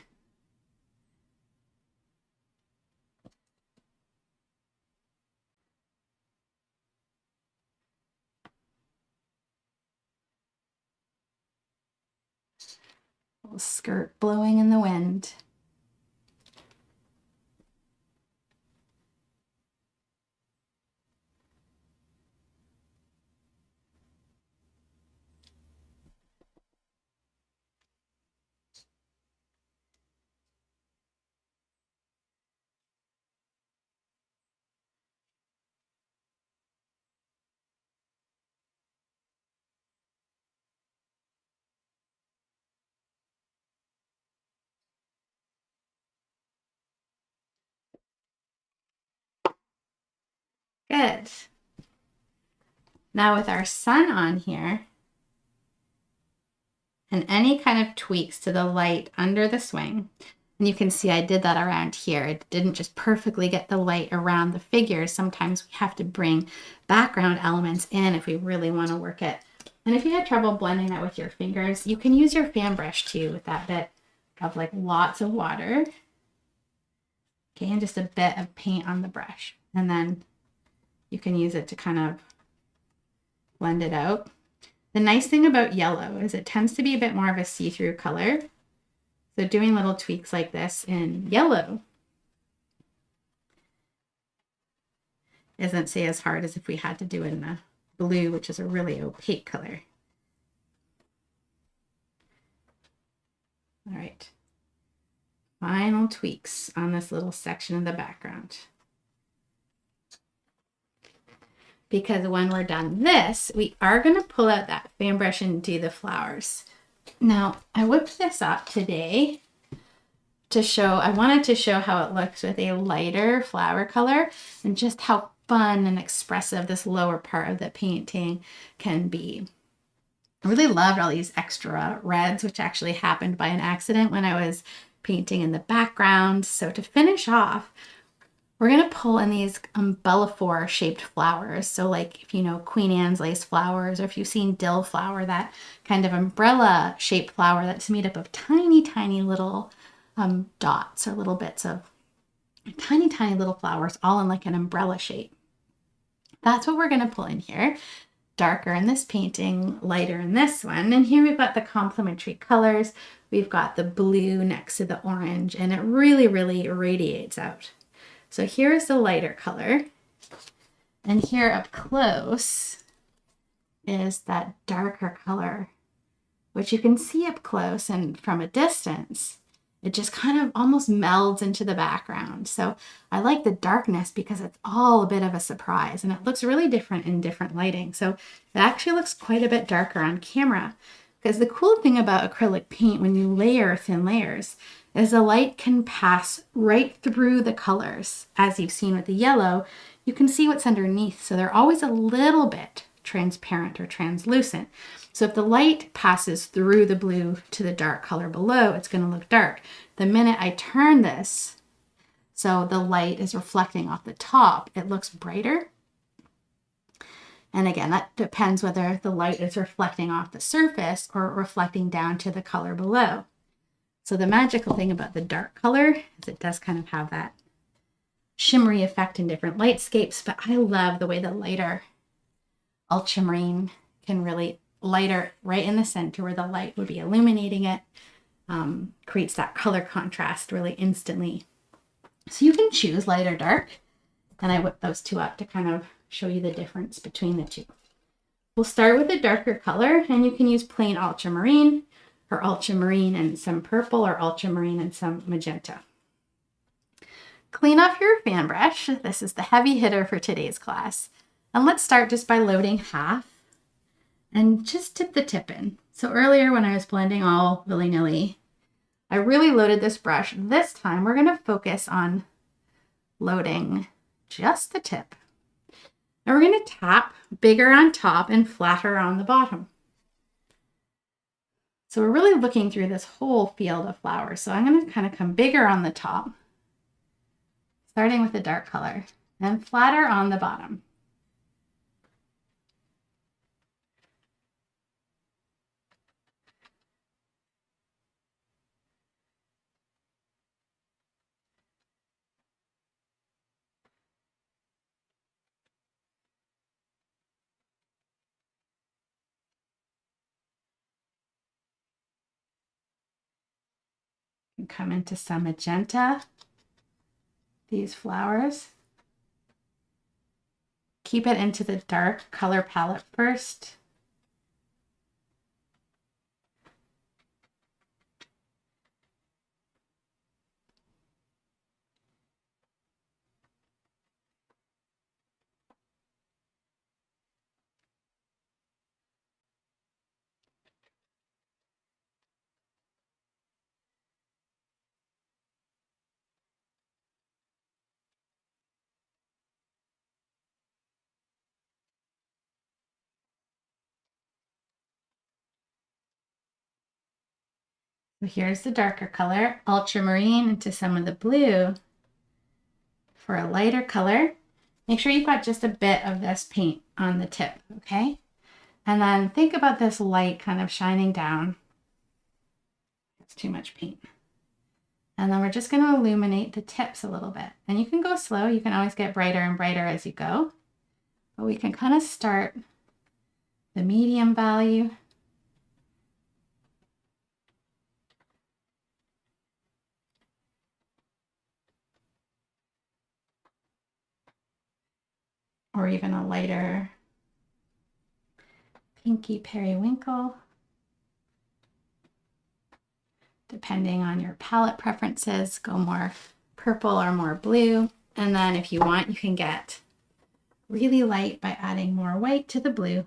Little skirt blowing in the wind. Good. Now with our sun on here, and any kind of tweaks to the light under the swing, and you can see I did that around here. It didn't just perfectly get the light around the figures. Sometimes we have to bring background elements in if we really want to work it. And if you had trouble blending that with your fingers, you can use your fan brush too with that bit of like lots of water. Okay, and just a bit of paint on the brush. And then you can use it to kind of blend it out. The nice thing about yellow is it tends to be a bit more of a see-through color. So doing little tweaks like this in yellow isn't, say, as hard as if we had to do it in a blue, which is a really opaque color. All right. Final tweaks on this little section of the background. Because when we're done this, we are going to pull out that fan brush and do the flowers. Now, I whipped this up today to show, I wanted to show how it looks with a lighter flower color and just how fun and expressive this lower part of the painting can be. I really loved all these extra reds, which actually happened by an accident when I was painting in the background. So to finish off, we're going to pull in these umbellifer shaped flowers. So like if you know Queen Anne's lace flowers, or if you've seen dill flower, that kind of umbrella shaped flower that's made up of tiny, tiny little dots or little bits of tiny, tiny little flowers all in like an umbrella shape. That's what we're going to pull in here. Darker in this painting, lighter in this one. And here we've got the complementary colors. We've got the blue next to the orange, and it really, really radiates out. So here's the lighter color, and here up close is that darker color, which you can see up close, and from a distance, it just kind of almost melds into the background. So I like the darkness because it's all a bit of a surprise, and it looks really different in different lighting. So it actually looks quite a bit darker on camera, because the cool thing about acrylic paint when you layer thin layers is the light can pass right through the colors. As you've seen with the yellow, you can see what's underneath. So they're always a little bit transparent or translucent. So if the light passes through the blue to the dark color below, it's going to look dark. The minute I turn this, so the light is reflecting off the top, it looks brighter. And again, that depends whether the light is reflecting off the surface or reflecting down to the color below. So the magical thing about the dark color is it does kind of have that shimmery effect in different lightscapes, but I love the way the lighter ultramarine can really lighter right in the center where the light would be illuminating it, creates that color contrast really instantly. So you can choose light or dark, and I whipped those two up to kind of show you the difference between the two. We'll start with a darker color, and you can use plain ultramarine or ultramarine and some purple or ultramarine and some magenta. Clean off your fan brush. This is the heavy hitter for today's class. And let's start just by loading half and just dip the tip in. So earlier when I was blending all willy-nilly, I really loaded this brush. This time we're going to focus on loading just the tip. And we're going to tap bigger on top and flatter on the bottom. So we're really looking through this whole field of flowers. So I'm going to kind of come bigger on the top, starting with the dark color, and flatter on the bottom. And come into some magenta, these flowers. Keep it into the dark color palette first. So here's the darker color, ultramarine into some of the blue. For a lighter color, make sure you've got just a bit of this paint on the tip, okay? And then think about this light kind of shining down. It's too much paint. And then we're just going to illuminate the tips a little bit. And you can go slow. You can always get brighter and brighter as you go. But we can kind of start the medium value. Or even a lighter pinky periwinkle, depending on your palette preferences. Go more purple or more blue. And then if you want, you can get really light by adding more white to the blue.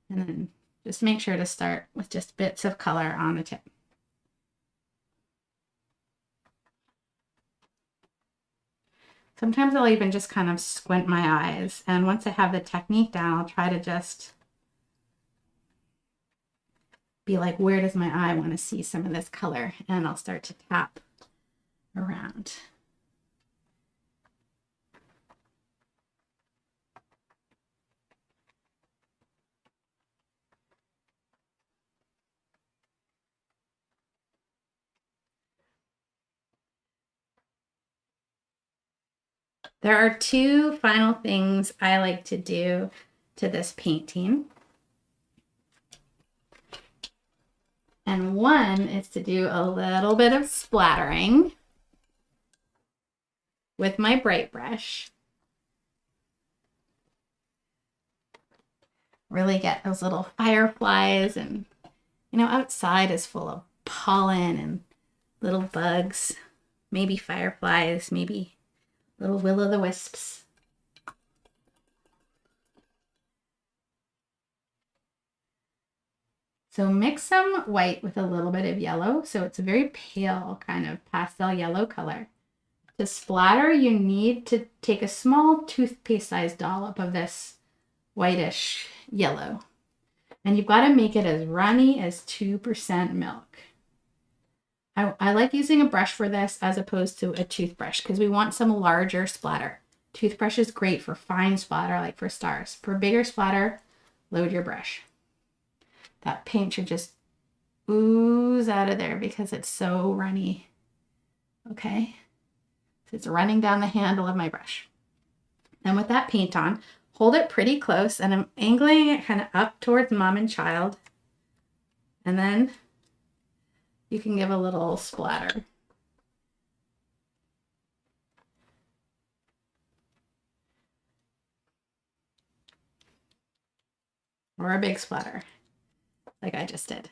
And then just make sure to start with just bits of color on the tip. Sometimes I'll even just kind of squint my eyes, and once I have the technique down, I'll try to just be like, where does my eye want to see some of this color? And I'll start to tap around. There are two final things I like to do to this painting. And one is to do a little bit of splattering with my bright brush. Really get those little fireflies, and outside is full of pollen and little bugs, maybe fireflies, maybe little will-o'-the-wisps. So mix some white with a little bit of yellow. So it's a very pale kind of pastel yellow color. To splatter, you need to take a small toothpaste-sized dollop of this whitish yellow. And you've got to make it as runny as 2% milk. I like using a brush for this as opposed to a toothbrush because we want some larger splatter. Toothbrush is great for fine splatter, like for stars. For bigger splatter, load your brush. That paint should just ooze out of there because it's so runny. Okay, It's running down the handle of my brush. And with that paint on, hold it pretty close, and I'm angling it kind of up towards mom and child. And then you can give a little splatter. Or a big splatter, like I just did.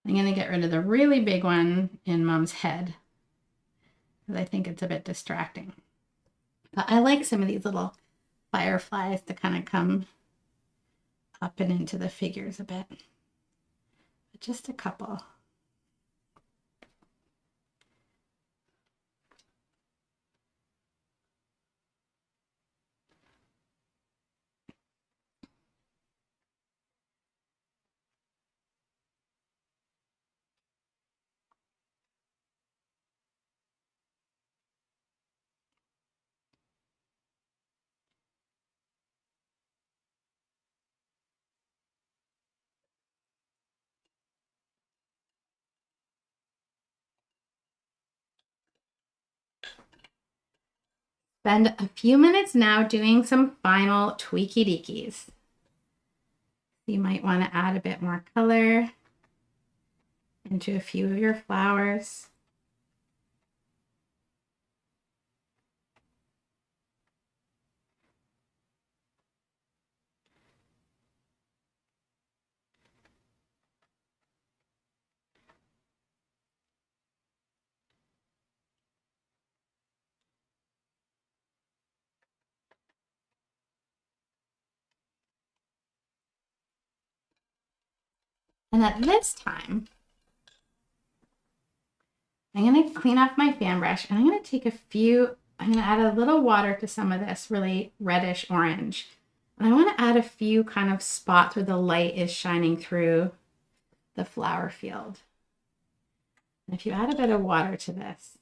I'm going to get rid of the really big one in mom's head, because I think it's a bit distracting. But I like some of these little fireflies to kind of come up and into the figures a bit. But just a couple. Spend a few minutes now doing some final tweaky deakies. You might want to add a bit more color into a few of your flowers. And at this time, I'm going to clean off my fan brush, and I'm going to take I'm going to add a little water to some of this really reddish orange. And I want to add a few kind of spots where the light is shining through the flower field. And if you add a bit of water to this,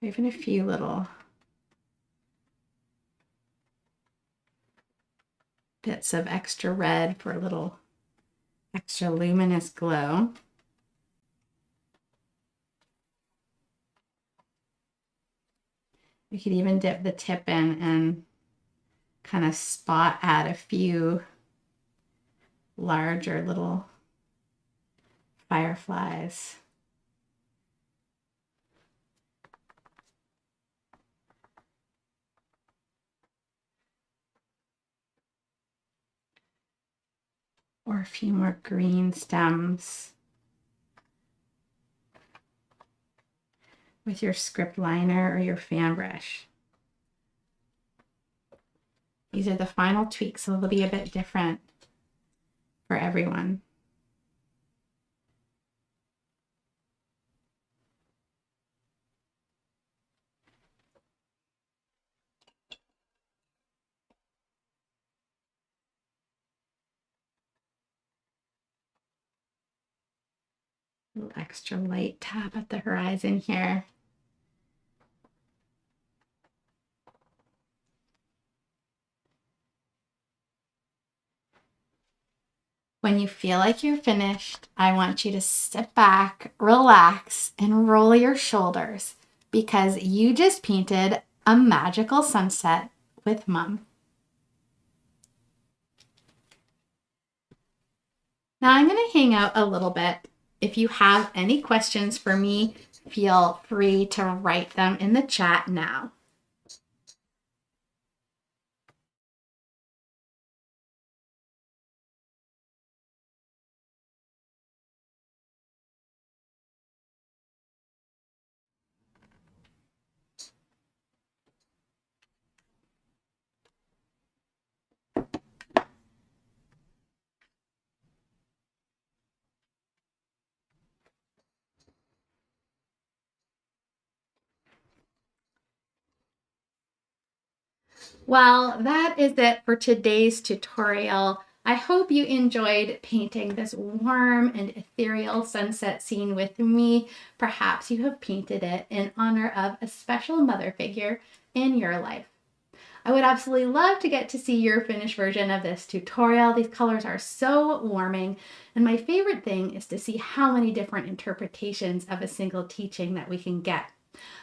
or even a few little bits of extra red for a little extra luminous glow. You could even dip the tip in and kind of spot add a few larger little fireflies. Or a few more green stems with your script liner or your fan brush. These are the final tweaks, so they'll be a bit different for everyone. A little extra light tap at the horizon here. When you feel like you're finished, I want you to sit back, relax, and roll your shoulders, because you just painted a magical sunset with Mom. Now I'm going to hang out a little bit. If you have any questions for me, feel free to write them in the chat now. Well, that is it for today's tutorial. I hope you enjoyed painting this warm and ethereal sunset scene with me. Perhaps you have painted it in honor of a special mother figure in your life. I would absolutely love to get to see your finished version of this tutorial. These colors are so warming, and my favorite thing is to see how many different interpretations of a single teaching that we can get.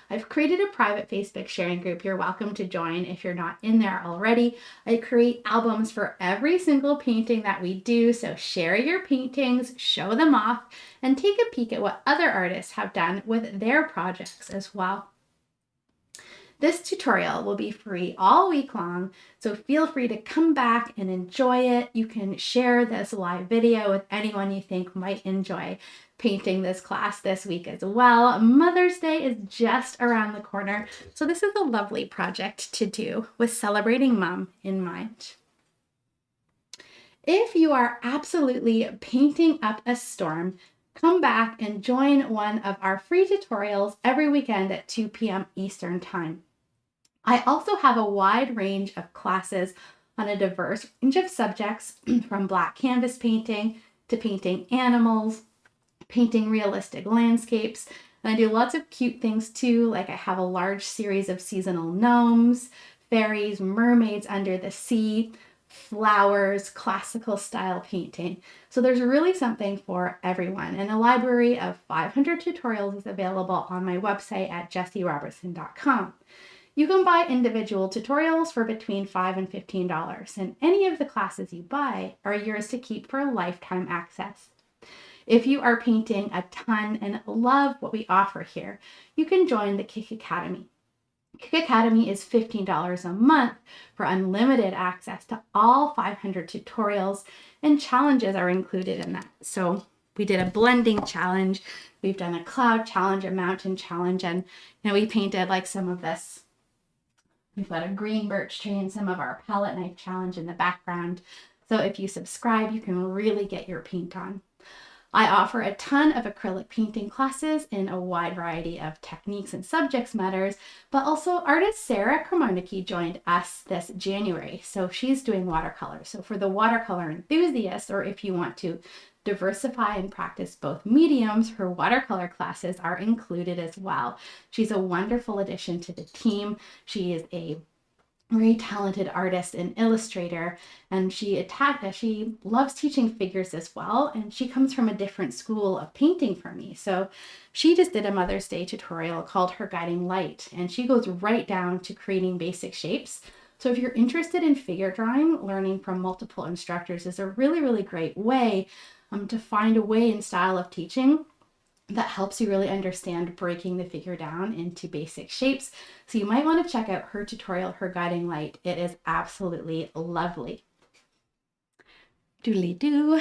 I've created a private Facebook sharing group you're welcome to join if you're not in there already. I create albums for every single painting that we do, so share your paintings, show them off, and take a peek at what other artists have done with their projects as well. This tutorial will be free all week long, so feel free to come back and enjoy it. You can share this live video with anyone you think might enjoy painting this class this week as well. Mother's Day is just around the corner, so this is a lovely project to do with celebrating mom in mind. If you are absolutely painting up a storm, come back and join one of our free tutorials every weekend at 2 p.m. Eastern Time. I also have a wide range of classes on a diverse range of subjects, from black canvas painting to painting animals, painting realistic landscapes. And I do lots of cute things too, like I have a large series of seasonal gnomes, fairies, mermaids under the sea, flowers, classical style painting. So there's really something for everyone. And a library of 500 tutorials is available on my website at jessierobertson.com. You can buy individual tutorials for between $5 and $15, and any of the classes you buy are yours to keep for lifetime access. If you are painting a ton and love what we offer here, you can join the Kick Academy. Kick Academy is $15 a month for unlimited access to all 500 tutorials, and challenges are included in that. So we did a blending challenge, we've done a cloud challenge, a mountain challenge, and we painted like some of this. We've got a green birch tree and some of our palette knife challenge in the background. So if you subscribe, you can really get your paint on. I offer a ton of acrylic painting classes in a wide variety of techniques and subject matters, but also artist Sarah Kramarnicki joined us this January. So she's doing watercolor. So for the watercolor enthusiasts, or if you want to diversify and practice both mediums, her watercolor classes are included as well. She's a wonderful addition to the team. She is a very talented artist and illustrator, and she loves teaching figures as well, and she comes from a different school of painting from me. So she just did a Mother's Day tutorial called Her Guiding Light, and she goes right down to creating basic shapes. So if you're interested in figure drawing, learning from multiple instructors is a really, really great way to find a way and style of teaching that helps you really understand breaking the figure down into basic shapes. So you might want to check out her tutorial, Her Guiding Light. It is absolutely lovely. Doodly doo.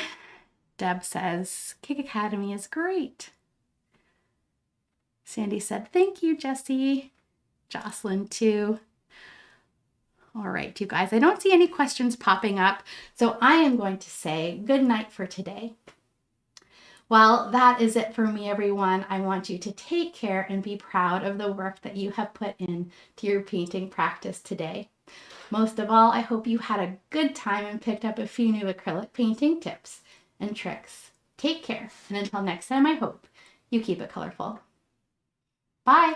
Deb says, Kick Academy is great. Sandy said, thank you, Jessie. Jocelyn too. All right, you guys, I don't see any questions popping up, so I am going to say good night for today. Well, that is it for me, everyone. I want you to take care and be proud of the work that you have put in to your painting practice today. Most of all, I hope you had a good time and picked up a few new acrylic painting tips and tricks. Take care, and until next time, I hope you keep it colorful. Bye.